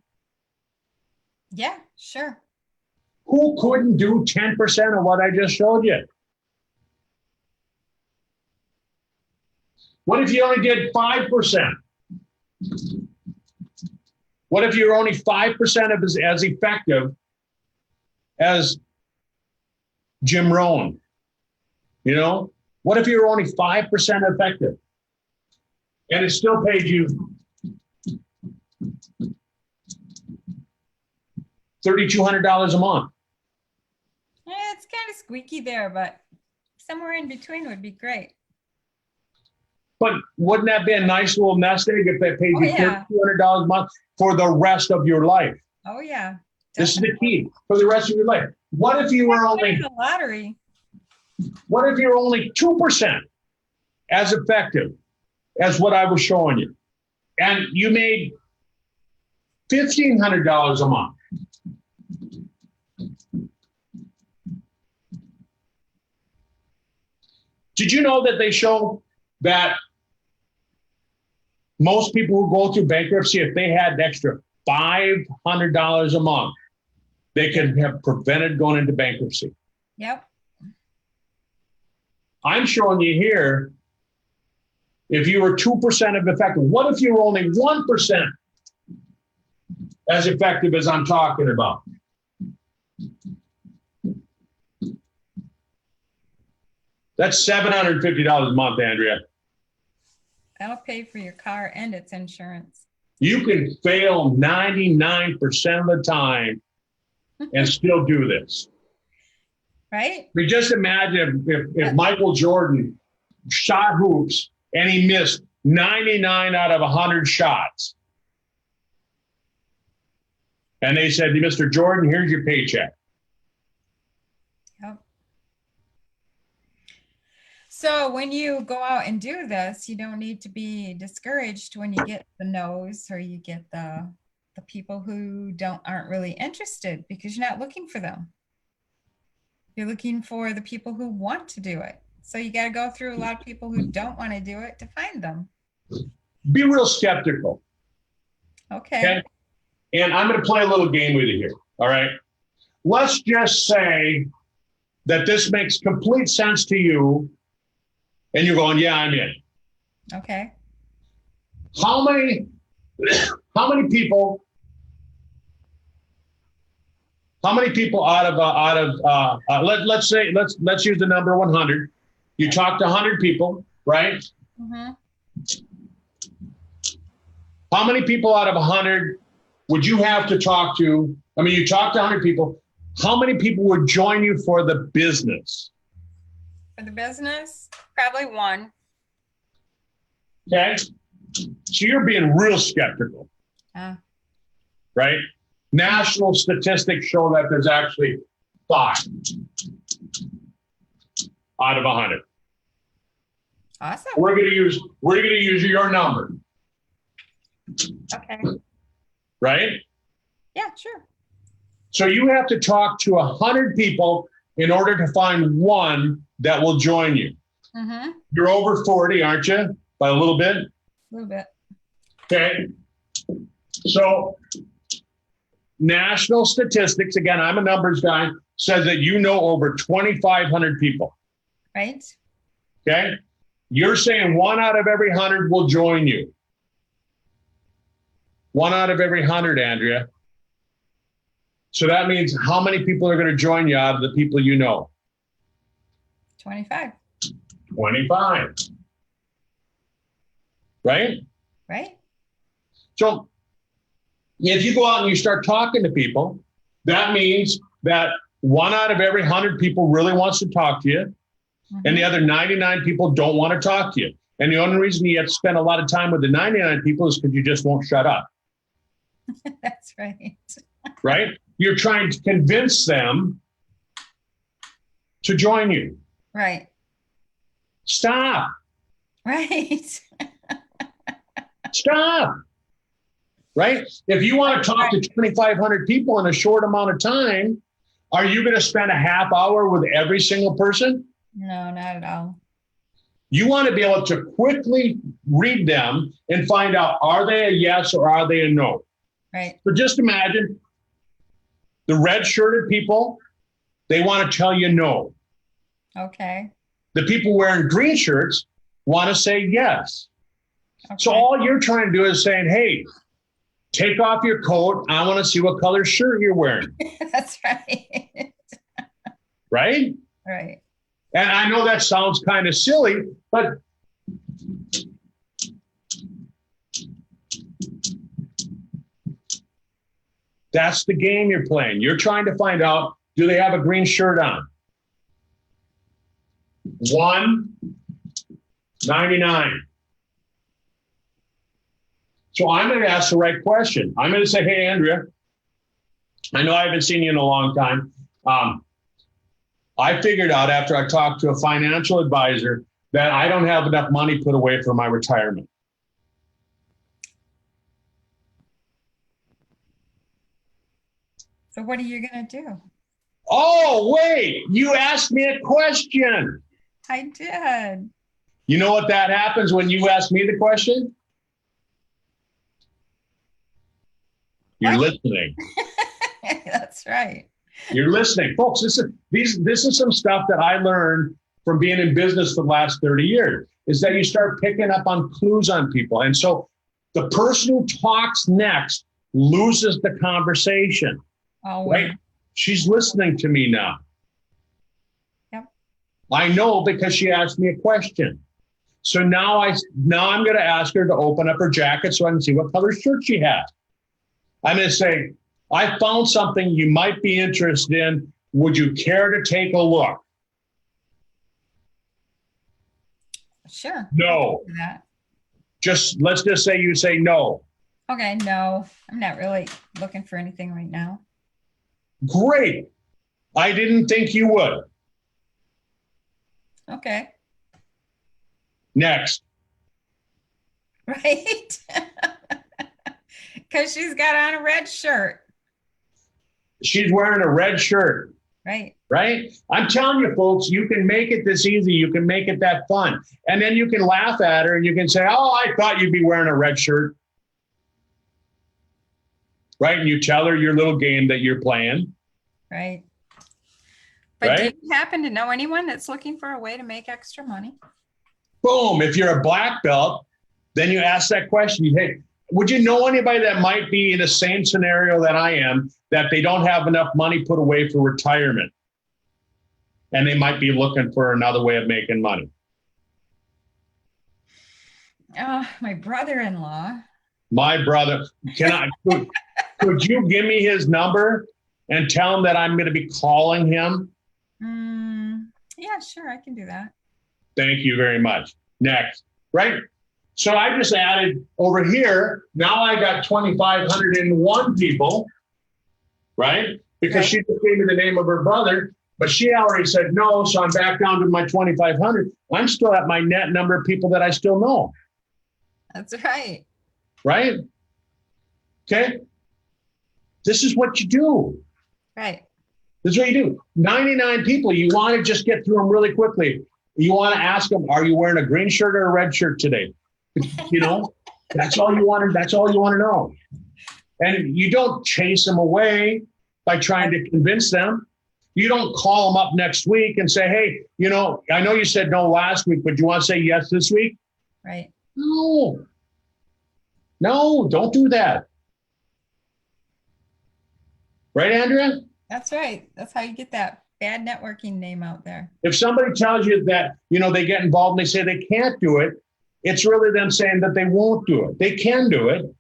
Yeah, sure. Who couldn't do 10% of what I just showed you? What if you only did 5%? What if you're only 5% of as effective as Jim Rohn? You know, what if you're only 5% effective and it still paid you $3,200 a month? Yeah, it's kind of squeaky there, but somewhere in between would be great. But wouldn't that be a nice little nest egg if they paid you $3,200 a month for the rest of your life? Oh, yeah. Definitely. This is the key for the rest of your life. What if you were only the lottery? What if you're only 2% as effective as what I was showing you, and you made $1,500 a month? Did you know that they show that most people who go through bankruptcy, if they had an extra $500 a month, they could have prevented going into bankruptcy? Yep. I'm showing you here, if you were 2% of effective, what if you were only 1% as effective as I'm talking about? That's $750 a month, Andrea. That'll pay for your car and its insurance. You can fail 99% of the time and still do this. Right? I mean, just imagine if Michael Jordan shot hoops and he missed 99 out of 100 shots. And they said, Mr. Jordan, here's your paycheck. Yep. So when you go out and do this, you don't need to be discouraged when you get the no's or you get the people who aren't really interested, because you're not looking for them. You're looking for the people who want to do it. So you got to go through a lot of people who don't want to do it to find them. Be real skeptical. Okay. And I'm going to play a little game with you here. All right. Let's just say that this makes complete sense to you. And you're going, yeah, I'm in. Okay. How many people let's use the number 100. You talk to 100 people, right? Mm-hmm. How many people out of 100 would you have to talk to? I mean, you talk to 100 people. How many people would join you for the business? For the business, probably one. Okay. So you're being real skeptical, right? National statistics show that there's actually 5 out of 100. Awesome. We're going to use your number. Okay. Right? Yeah, sure. So you have to talk to 100 people in order to find one that will join you. Mm-hmm. You're over 40, aren't you? By a little bit? A little bit. Okay. So national statistics, again, I'm a numbers guy, says that you know over 2,500 people. Right. Okay. You're saying 1 out of every 100 will join you. 1 out of every 100, Andrea. So that means how many people are going to join you out of the people you know? 25. 25. Right? Right. So if you go out and you start talking to people, that means that 1 out of every 100 people really wants to talk to you, and the other 99 people don't want to talk to you. And the only reason you have to spend a lot of time with the 99 people is because you just won't shut up. That's right. Right? You're trying to convince them to join you. Right. Stop. Right. Stop. Right? If you want to talk to 2,500 people in a short amount of time, are you going to spend a half hour with every single person? No, not at all. You want to be able to quickly read them and find out, are they a yes or are they a no? Right. So just imagine the red shirted people, they want to tell you no. Okay. The people wearing green shirts want to say yes. Okay. So all you're trying to do is saying, hey, take off your coat. I want to see what color shirt you're wearing. That's right. Right? Right. And I know that sounds kind of silly, but that's the game you're playing. You're trying to find out, do they have a green shirt on? 199. So I'm going to ask the right question. I'm going to say, hey, Andrea, I know I haven't seen you in a long time. I figured out after I talked to a financial advisor that I don't have enough money put away for my retirement. So what are you going to do? Oh, wait, you asked me a question. I did. You know what that happens when you ask me the question? You're listening. That's right. You're listening. Folks, this is some stuff that I learned from being in business for the last 30 years, is that you start picking up on clues on people. And so the person who talks next loses the conversation. Oh, right? She's listening to me now. Yep. I know because she asked me a question. So now I'm going to ask her to open up her jacket so I can see what color shirt she has. I'm going to say, I found something you might be interested in. Would you care to take a look? Sure. No. Let's just say you say no. Okay, no, I'm not really looking for anything right now. Great. I didn't think you would. Okay. Next. Right? Because she's got on a red shirt. She's wearing a red shirt. Right. Right? I'm telling you, folks, you can make it this easy. You can make it that fun. And then you can laugh at her and you can say, oh, I thought you'd be wearing a red shirt. Right? And you tell her your little game that you're playing. Right. But Right? do you happen to know anyone that's looking for a way to make extra money? Boom. If you're a black belt, then you ask that question. Hey, would you know anybody that might be in the same scenario that I am, that they don't have enough money put away for retirement? And they might be looking for another way of making money. My brother-in-law. My brother, could you give me his number and tell him that I'm going to be calling him? Yeah, sure. I can do that. Thank you very much. Next, right? So I just added over here. Now I got 2,501 people, right? Because she just gave me the name of her brother, but she already said no. So I'm back down to my 2,500. I'm still at my net number of people that I still know. That's right. Right? Okay. This is what you do. Right. This is what you do. 99 people, you want to just get through them really quickly. You want to ask them, are you wearing a green shirt or a red shirt today? You know, that's all you want to, that's all you want to know. And you don't chase them away by trying to convince them. You don't call them up next week and say, hey, you know, I know you said no last week, but you want to say yes this week? Right. No, don't do that. Right, Andrea? That's right. That's how you get that bad networking name out there. If somebody tells you that, you know, they get involved and they say they can't do it, it's really them saying that they won't do it. They can do it.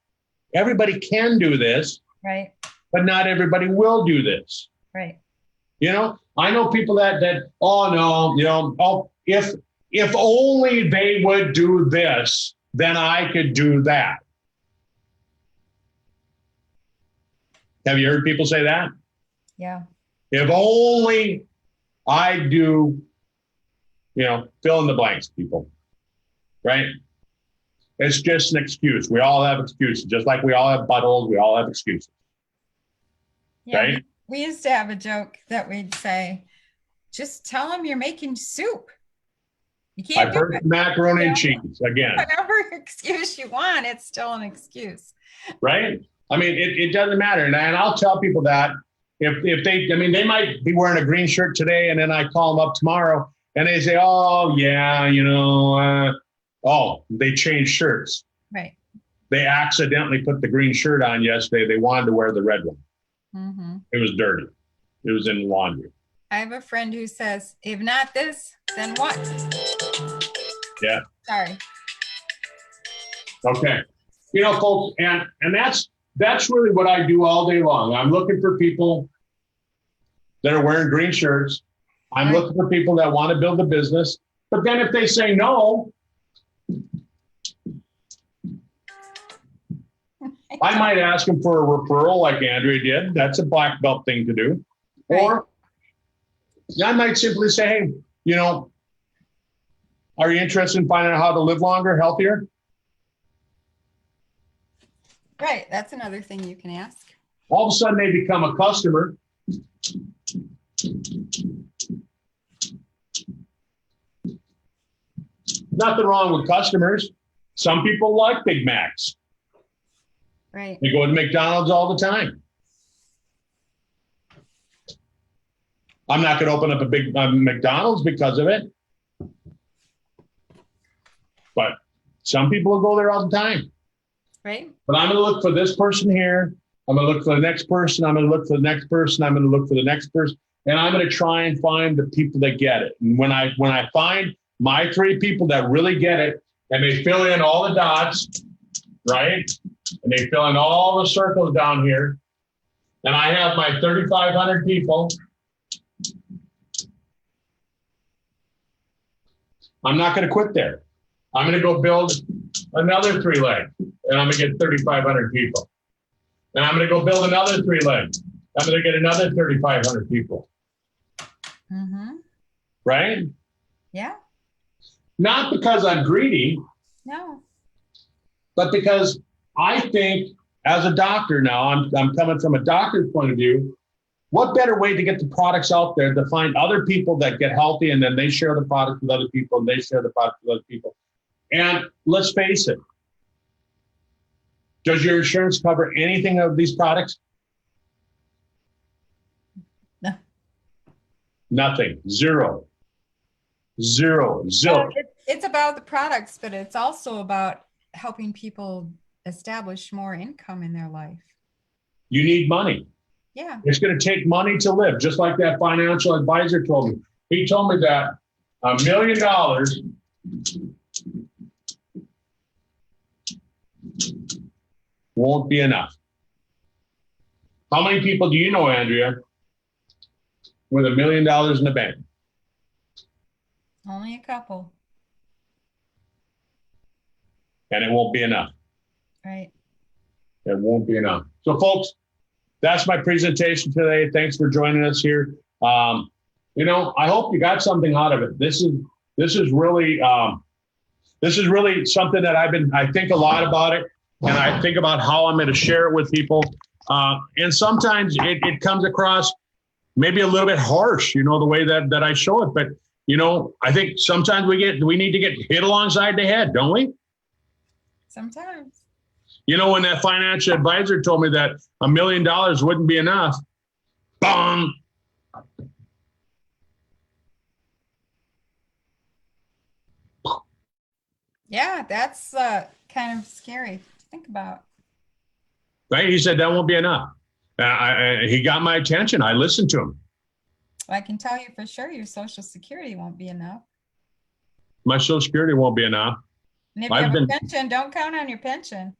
Everybody can do this. Right. But not everybody will do this. Right. You know, I know people that oh no, you know, oh, if only they would do this, then I could do that. Have you heard people say that? Yeah. If only I do, you know, fill in the blanks, people, right? It's just an excuse. We all have excuses. Just like we all have buttholes, we all have excuses. Yeah, right? We used to have a joke that we'd say, just tell them you're making soup. You can't I've heard macaroni and cheese again. Whatever excuse you want, it's still an excuse. Right? I mean, it doesn't matter. And I'll tell people that if they, I mean, they might be wearing a green shirt today and then I call them up tomorrow and they say, oh, yeah, you know, they changed shirts. Right. They accidentally put the green shirt on yesterday. They wanted to wear the red one. Mm-hmm. It was dirty. It was in laundry. I have a friend who says, if not this, then what? Yeah. Sorry. Okay. You know, folks, and that's really what I do all day long. I'm looking for people that are wearing green shirts. I'm looking for people that want to build a business. But then if they say no, I might ask them for a referral like Andrea did. That's a black belt thing to do. Right. Or I might simply say, hey, you know, are you interested in finding out how to live longer, healthier? Right. That's another thing you can ask. All of a sudden they become a customer. Nothing wrong with customers. Some people like Big Macs. Right. They go to McDonald's all the time. I'm not going to open up a big McDonald's because of it. But some people will go there all the time. Right. But I'm going to look for this person here. I'm going to look for the next person. I'm going to look for the next person. I'm going to look for the next person. And I'm going to try and find the people that get it. And when I find my 3 people that really get it, and they fill in all the dots, right? And they fill in all the circles down here. And I have my 3,500 people. I'm not going to quit there. I'm going to go build another 3 legs, and I'm going to get 3,500 people. And I'm going to go build another 3 legs. I'm going to get another 3,500 people. Mm-hmm. Right? Yeah. Not because I'm greedy. No. But because I think as a doctor now, I'm coming from a doctor's point of view, what better way to get the products out there to find other people that get healthy and then they share the product with other people and they share the product with other people. And let's face it, does your insurance cover anything of these products? No. Nothing. Zero. Well, it's about the products, but it's also about helping people establish more income in their life. You need money. Yeah. It's going to take money to live, just like that financial advisor told me. He told me that $1 million won't be enough. How many people do you know, Andrea, with $1 million in the bank? Only a couple. And it won't be enough. Right. It won't be enough. So, folks, that's my presentation today. Thanks for joining us here. I hope you got something out of it. This is really something that I think a lot about it, and I think about how I'm going to share it with people. And sometimes it comes across maybe a little bit harsh, the way that I show it. But I think sometimes we need to get hit alongside the head, don't we? Sometimes. When that financial advisor told me that $1 million wouldn't be enough, bong. Yeah, that's kind of scary to think about. Right? He said that won't be enough. He got my attention. I listened to him. I can tell you for sure your Social Security won't be enough. My Social Security won't be enough. And if you have a pension, don't count on your pension.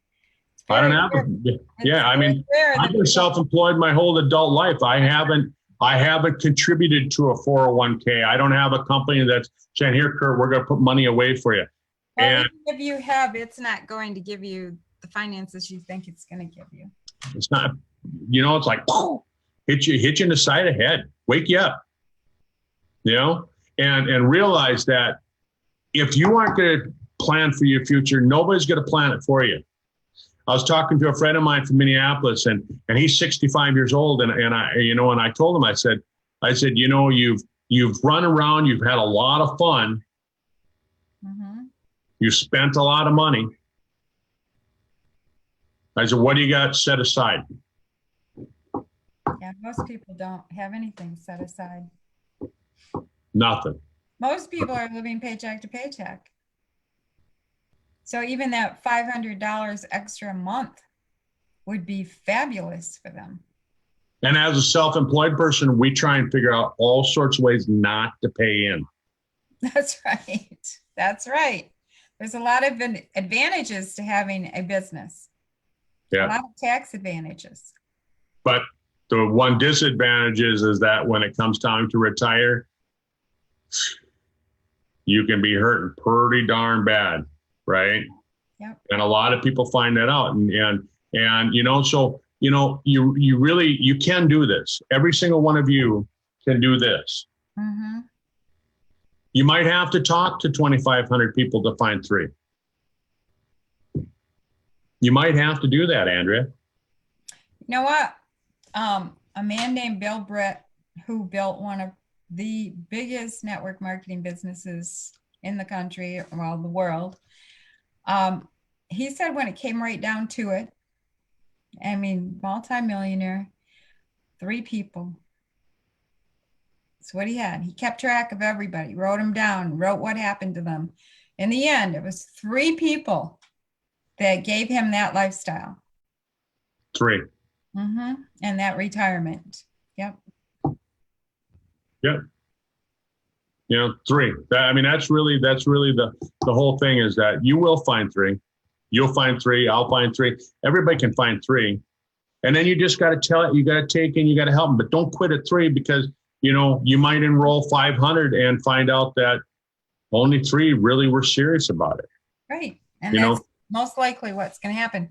I don't have it. Yeah, I mean, I've been self-employed my whole adult life. I haven't contributed to a 401k. I don't have a company that's saying, "Here, Kurt, we're going to put money away for you." Well, and if you have, it's not going to give you the finances you think it's going to give you. It's not. It's like hit you in the side of the head, wake you up. And realize that if you aren't going to plan for your future, nobody's going to plan it for you. I was talking to a friend of mine from Minneapolis, and he's 65 years old, and I told him, I said, you've run around, you've had a lot of fun, you spent a lot of money. I said, what do you got set aside? Yeah, most people don't have anything set aside. Nothing. Most people are living paycheck to paycheck. So even that $500 extra a month would be fabulous for them. And as a self-employed person, we try and figure out all sorts of ways not to pay in. That's right. That's right. There's a lot of advantages to having a business. Yeah. A lot of tax advantages. But the one disadvantage is that when it comes time to retire, you can be hurting pretty darn bad. Right. Yep. And a lot of people find that out. So you can do this. Every single one of you can do this. Mm-hmm. You might have to talk to 2,500 people to find 3. You might have to do that, Andrea. You know what? A man named Bill Britt, who built one of the biggest network marketing businesses in the country, well, the world. He said when it came right down to it, I mean, multimillionaire, 3 people. That's what he had. He kept track of everybody, wrote them down, wrote what happened to them. In the end, it was 3 people that gave him that lifestyle. 3. Mm-hmm. And that retirement. Yep. Yep. 3. That's really the whole thing, is that you will find 3. You'll find 3. I'll find 3. Everybody can find 3. And then you just got to tell it. You got to take and you got to help them. But don't quit at 3, because, you might enroll 500 and find out that only 3 really were serious about it. Right. And that's most likely what's going to happen.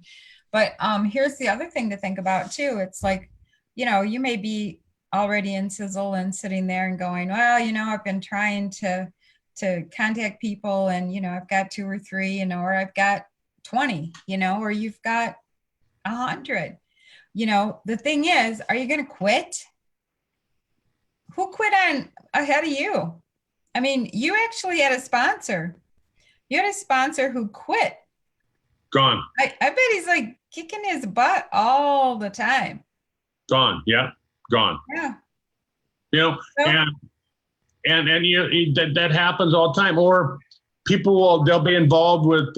But here's the other thing to think about too. It's like, you may be already in Sizzle and sitting there and going, well, I've been trying to contact people, and, I've got 2 or 3, or I've got 20, or you've got 100. The thing is, are you going to quit? Who quit on ahead of you? I mean, you actually had a sponsor. You had a sponsor who quit. Gone. I bet he's like kicking his butt all the time. Gone. Yeah. Gone. Yeah. And that happens all the time. Or they'll be involved with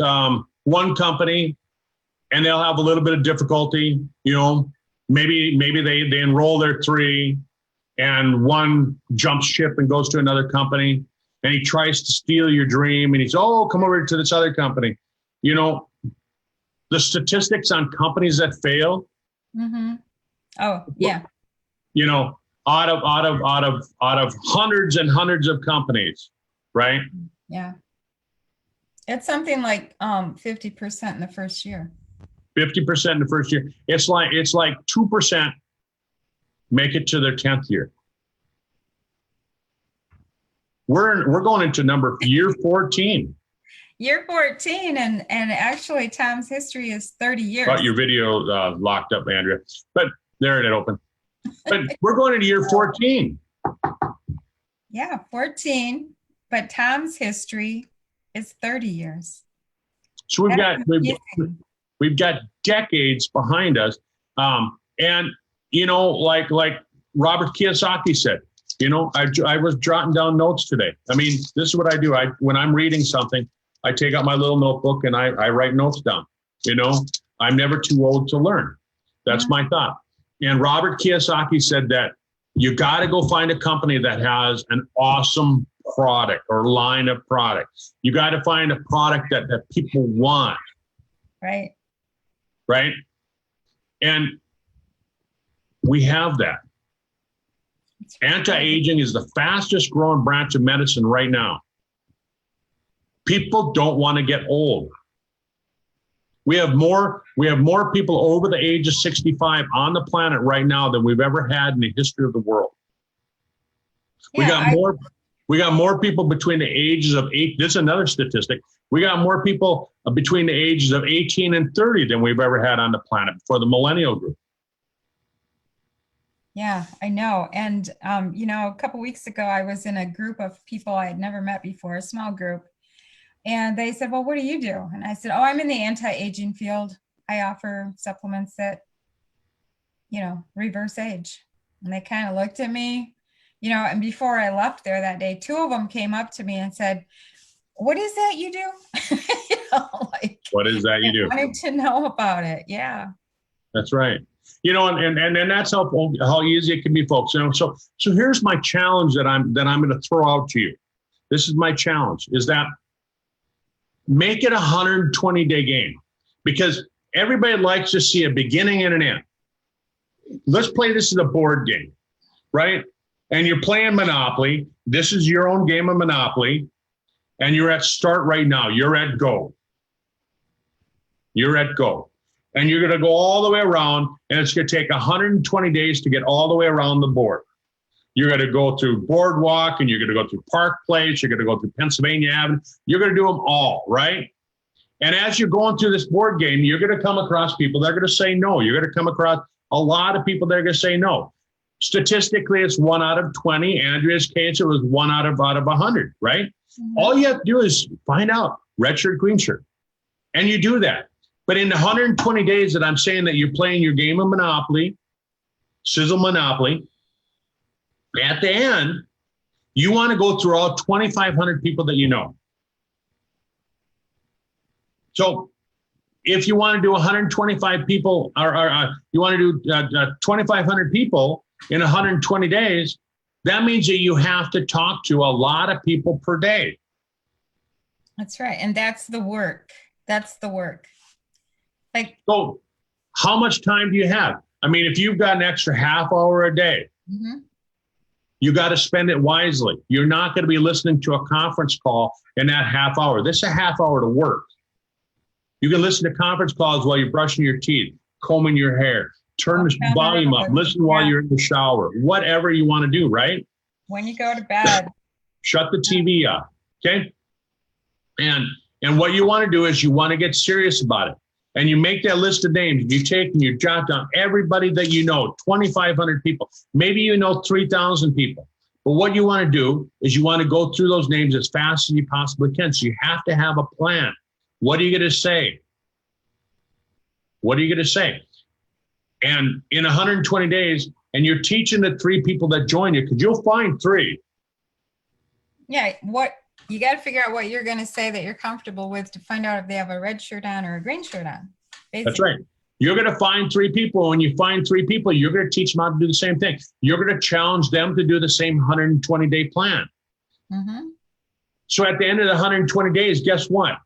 one company and they'll have a little bit of difficulty, maybe they enroll their 3 and one jumps ship and goes to another company and he tries to steal your dream and he's, oh, come over to this other company. The statistics on companies that fail. Mm-hmm. Oh, yeah. Out of hundreds and hundreds of companies, right? Yeah. It's something like 50% in the first year. 50% in the first year. It's like 2% make it to their 10th year. We're going into year 14. Year 14, and actually Tom's history is 30 years. Got your video locked up, Andrea, but there it opened. But we're going into year 14. Yeah, 14, but Tom's history is 30 years. So we've got decades behind us. And, like Robert Kiyosaki said, I was jotting down notes today. I mean, this is what I do. When I'm reading something, I take out my little notebook and I write notes down. I'm never too old to learn. That's my thought. And Robert Kiyosaki said that you got to go find a company that has an awesome product or line of products. You got to find a product that people want. Right. Right. And we have that. Anti-aging is the fastest growing branch of medicine right now. People don't want to get old. We have more people over the age of 65 on the planet right now than we've ever had in the history of the world. Yeah, we got more people between the ages of 8. This is another statistic. We got more people between the ages of 18 and 30 than we've ever had on the planet for the millennial group. Yeah, I know. And, a couple weeks ago, I was in a group of people I had never met before, a small group. And they said, well, what do you do? And I said, oh, I'm in the anti-aging field. I offer supplements that, reverse age. And they kind of looked at me, and before I left there that day, 2 of them came up to me and said, what is that you do? What is that you do? I wanted to know about it. Yeah. That's right. And that's how easy it can be, folks. So here's my challenge that I'm going to throw out to you. This is my challenge, is that make it a 120-day game, because everybody likes to see a beginning and an end. Let's play this as a board game, right? And you're playing Monopoly. This is your own game of Monopoly. And you're at start right now. You're at go. You're at go. And you're going to go all the way around, and it's going to take 120 days to get all the way around the board. You're going to go through Boardwalk, and you're going to go through Park Place. You're going to go through Pennsylvania Avenue. You're going to do them all, right? And as you're going through this board game, you're going to come across people that are going to say no. You're going to come across a lot of people that are going to say no. Statistically, it's 1 out of 20. Andrea's case, it was 1 out of 100, right? Mm-hmm. All you have to do is find out red shirt, green shirt. And you do that. But in the 120 days that I'm saying that you're playing your game of Monopoly, Sizzle Monopoly, at the end, you want to go through all 2,500 people that you know. So if you want to do 125 people, or you want to do 2,500 people in 120 days, that means that you have to talk to a lot of people per day. That's right. And that's the work. That's the work. So how much time do you have? I mean, if you've got an extra half hour a day, mm-hmm. you got to spend it wisely. You're not going to be listening to a conference call in that half hour. This is a half hour to work. You can listen to conference calls while you're brushing your teeth, combing your hair, turn the volume up, listen while you're in the shower, whatever you want to do, right? When you go to bed. Shut the TV off, okay? And what you want to do is you want to get serious about it. And you make that list of names, you take and you jot down everybody that you know, 2,500 people. Maybe you know 3,000 people. But what you want to do is you want to go through those names as fast as you possibly can. So you have to have a plan. What are you going to say? What are you going to say? And in 120 days, and you're teaching the 3 people that join you, because you'll find 3. Yeah. What You got to figure out what you're going to say that you're comfortable with to find out if they have a red shirt on or a green shirt on. Basically. That's right. You're going to find 3 people. When you find 3 people, you're going to teach them how to do the same thing. You're going to challenge them to do the same 120-day plan. Mm-hmm. So at the end of the 120 days, guess what?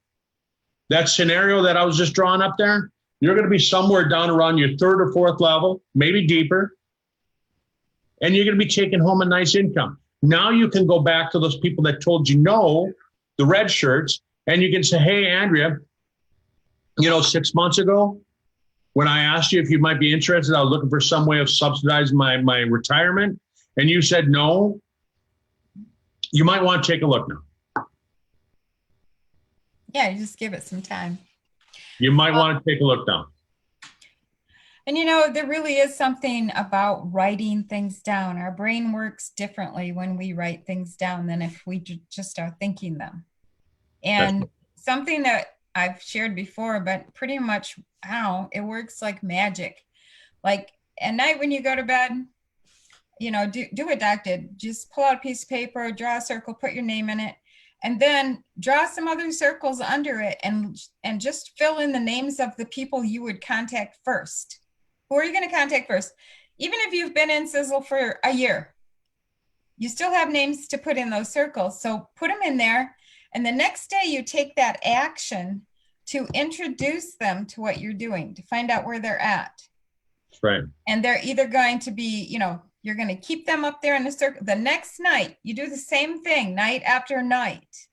That scenario that I was just drawing up there, you're going to be somewhere down around your 3rd or 4th level, maybe deeper. And you're going to be taking home a nice income. Now you can go back to those people that told you no, the red shirts, and you can say, hey, Andrea, 6 months ago, when I asked you if you might be interested, I was looking for some way of subsidizing my retirement, and you said no, you might want to take a look now. Yeah, you just give it some time. You might want to take a look now. And there really is something about writing things down. Our brain works differently when we write things down than if we just are thinking them. And something that I've shared before, but pretty much how it works like magic. Like at night when you go to bed, do what Doc did. Just pull out a piece of paper, draw a circle, put your name in it, and then draw some other circles under it and just fill in the names of the people you would contact first. Who are you going to contact first? Even if you've been in Sizzle for a year, you still have names to put in those circles. So put them in there. And the next day you take that action to introduce them to what you're doing, to find out where they're at. Right. And they're either going to be, you're going to keep them up there in the circle. The next night, you do the same thing night after night.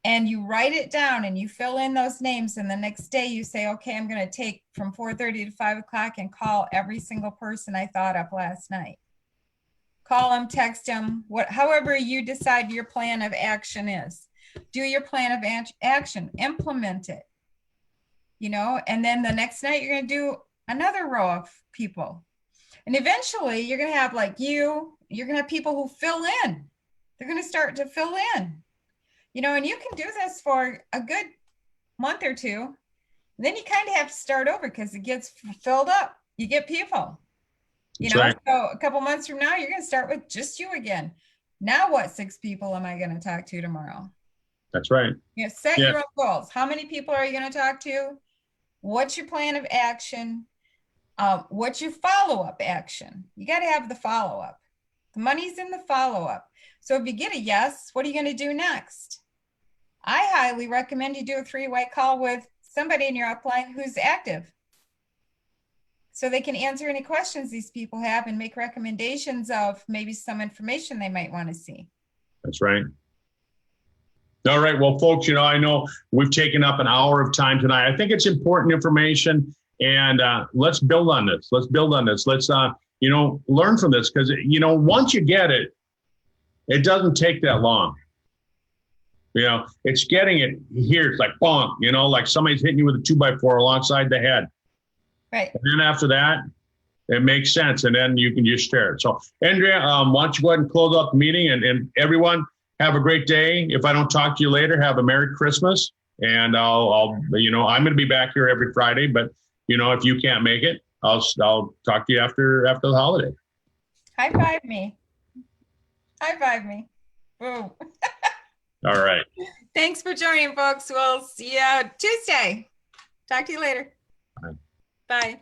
And you write it down and you fill in those names. And the next day you say, okay, I'm going to take from 4:30 to 5 o'clock and call every single person I thought up last night. Call them, text them, however you decide your plan of action is. Do your plan of action, implement it, and then the next night you're going to do another row of people. And eventually you're going to have you're going to have people who fill in. They're going to start to fill in. And you can do this for a good month or two. And then you kind of have to start over because it gets filled up. You get people, right. So a couple months from now, you're going to start with just you again. Now what 6 people am I going to talk to tomorrow? That's right. Set your own goals. How many people are you going to talk to? What's your plan of action? What's your follow-up action? You got to have the follow-up. The money's in the follow-up. So if you get a yes, what are you going to do next? I highly recommend you do a 3-way call with somebody in your upline who's active, so they can answer any questions these people have and make recommendations of maybe some information they might want to see. That's right. All right. Well, folks, I know we've taken up an hour of time tonight. I think it's important information, and let's build on this. Let's learn from this, because, once you get it, it doesn't take that long. It's getting it here. It's like bonk, like somebody's hitting you with a 2x4 alongside the head. Right. And then after that, it makes sense. And then you can just share it. So, Andrea, why don't you go ahead and close up the meeting, and everyone have a great day. If I don't talk to you later, have a Merry Christmas. And I'm going to be back here every Friday, but if you can't make it, I'll talk to you after the holiday. High five me. High five me. Boom. All right. Thanks for joining, folks. We'll see you Tuesday. Talk to you later. Bye. Bye.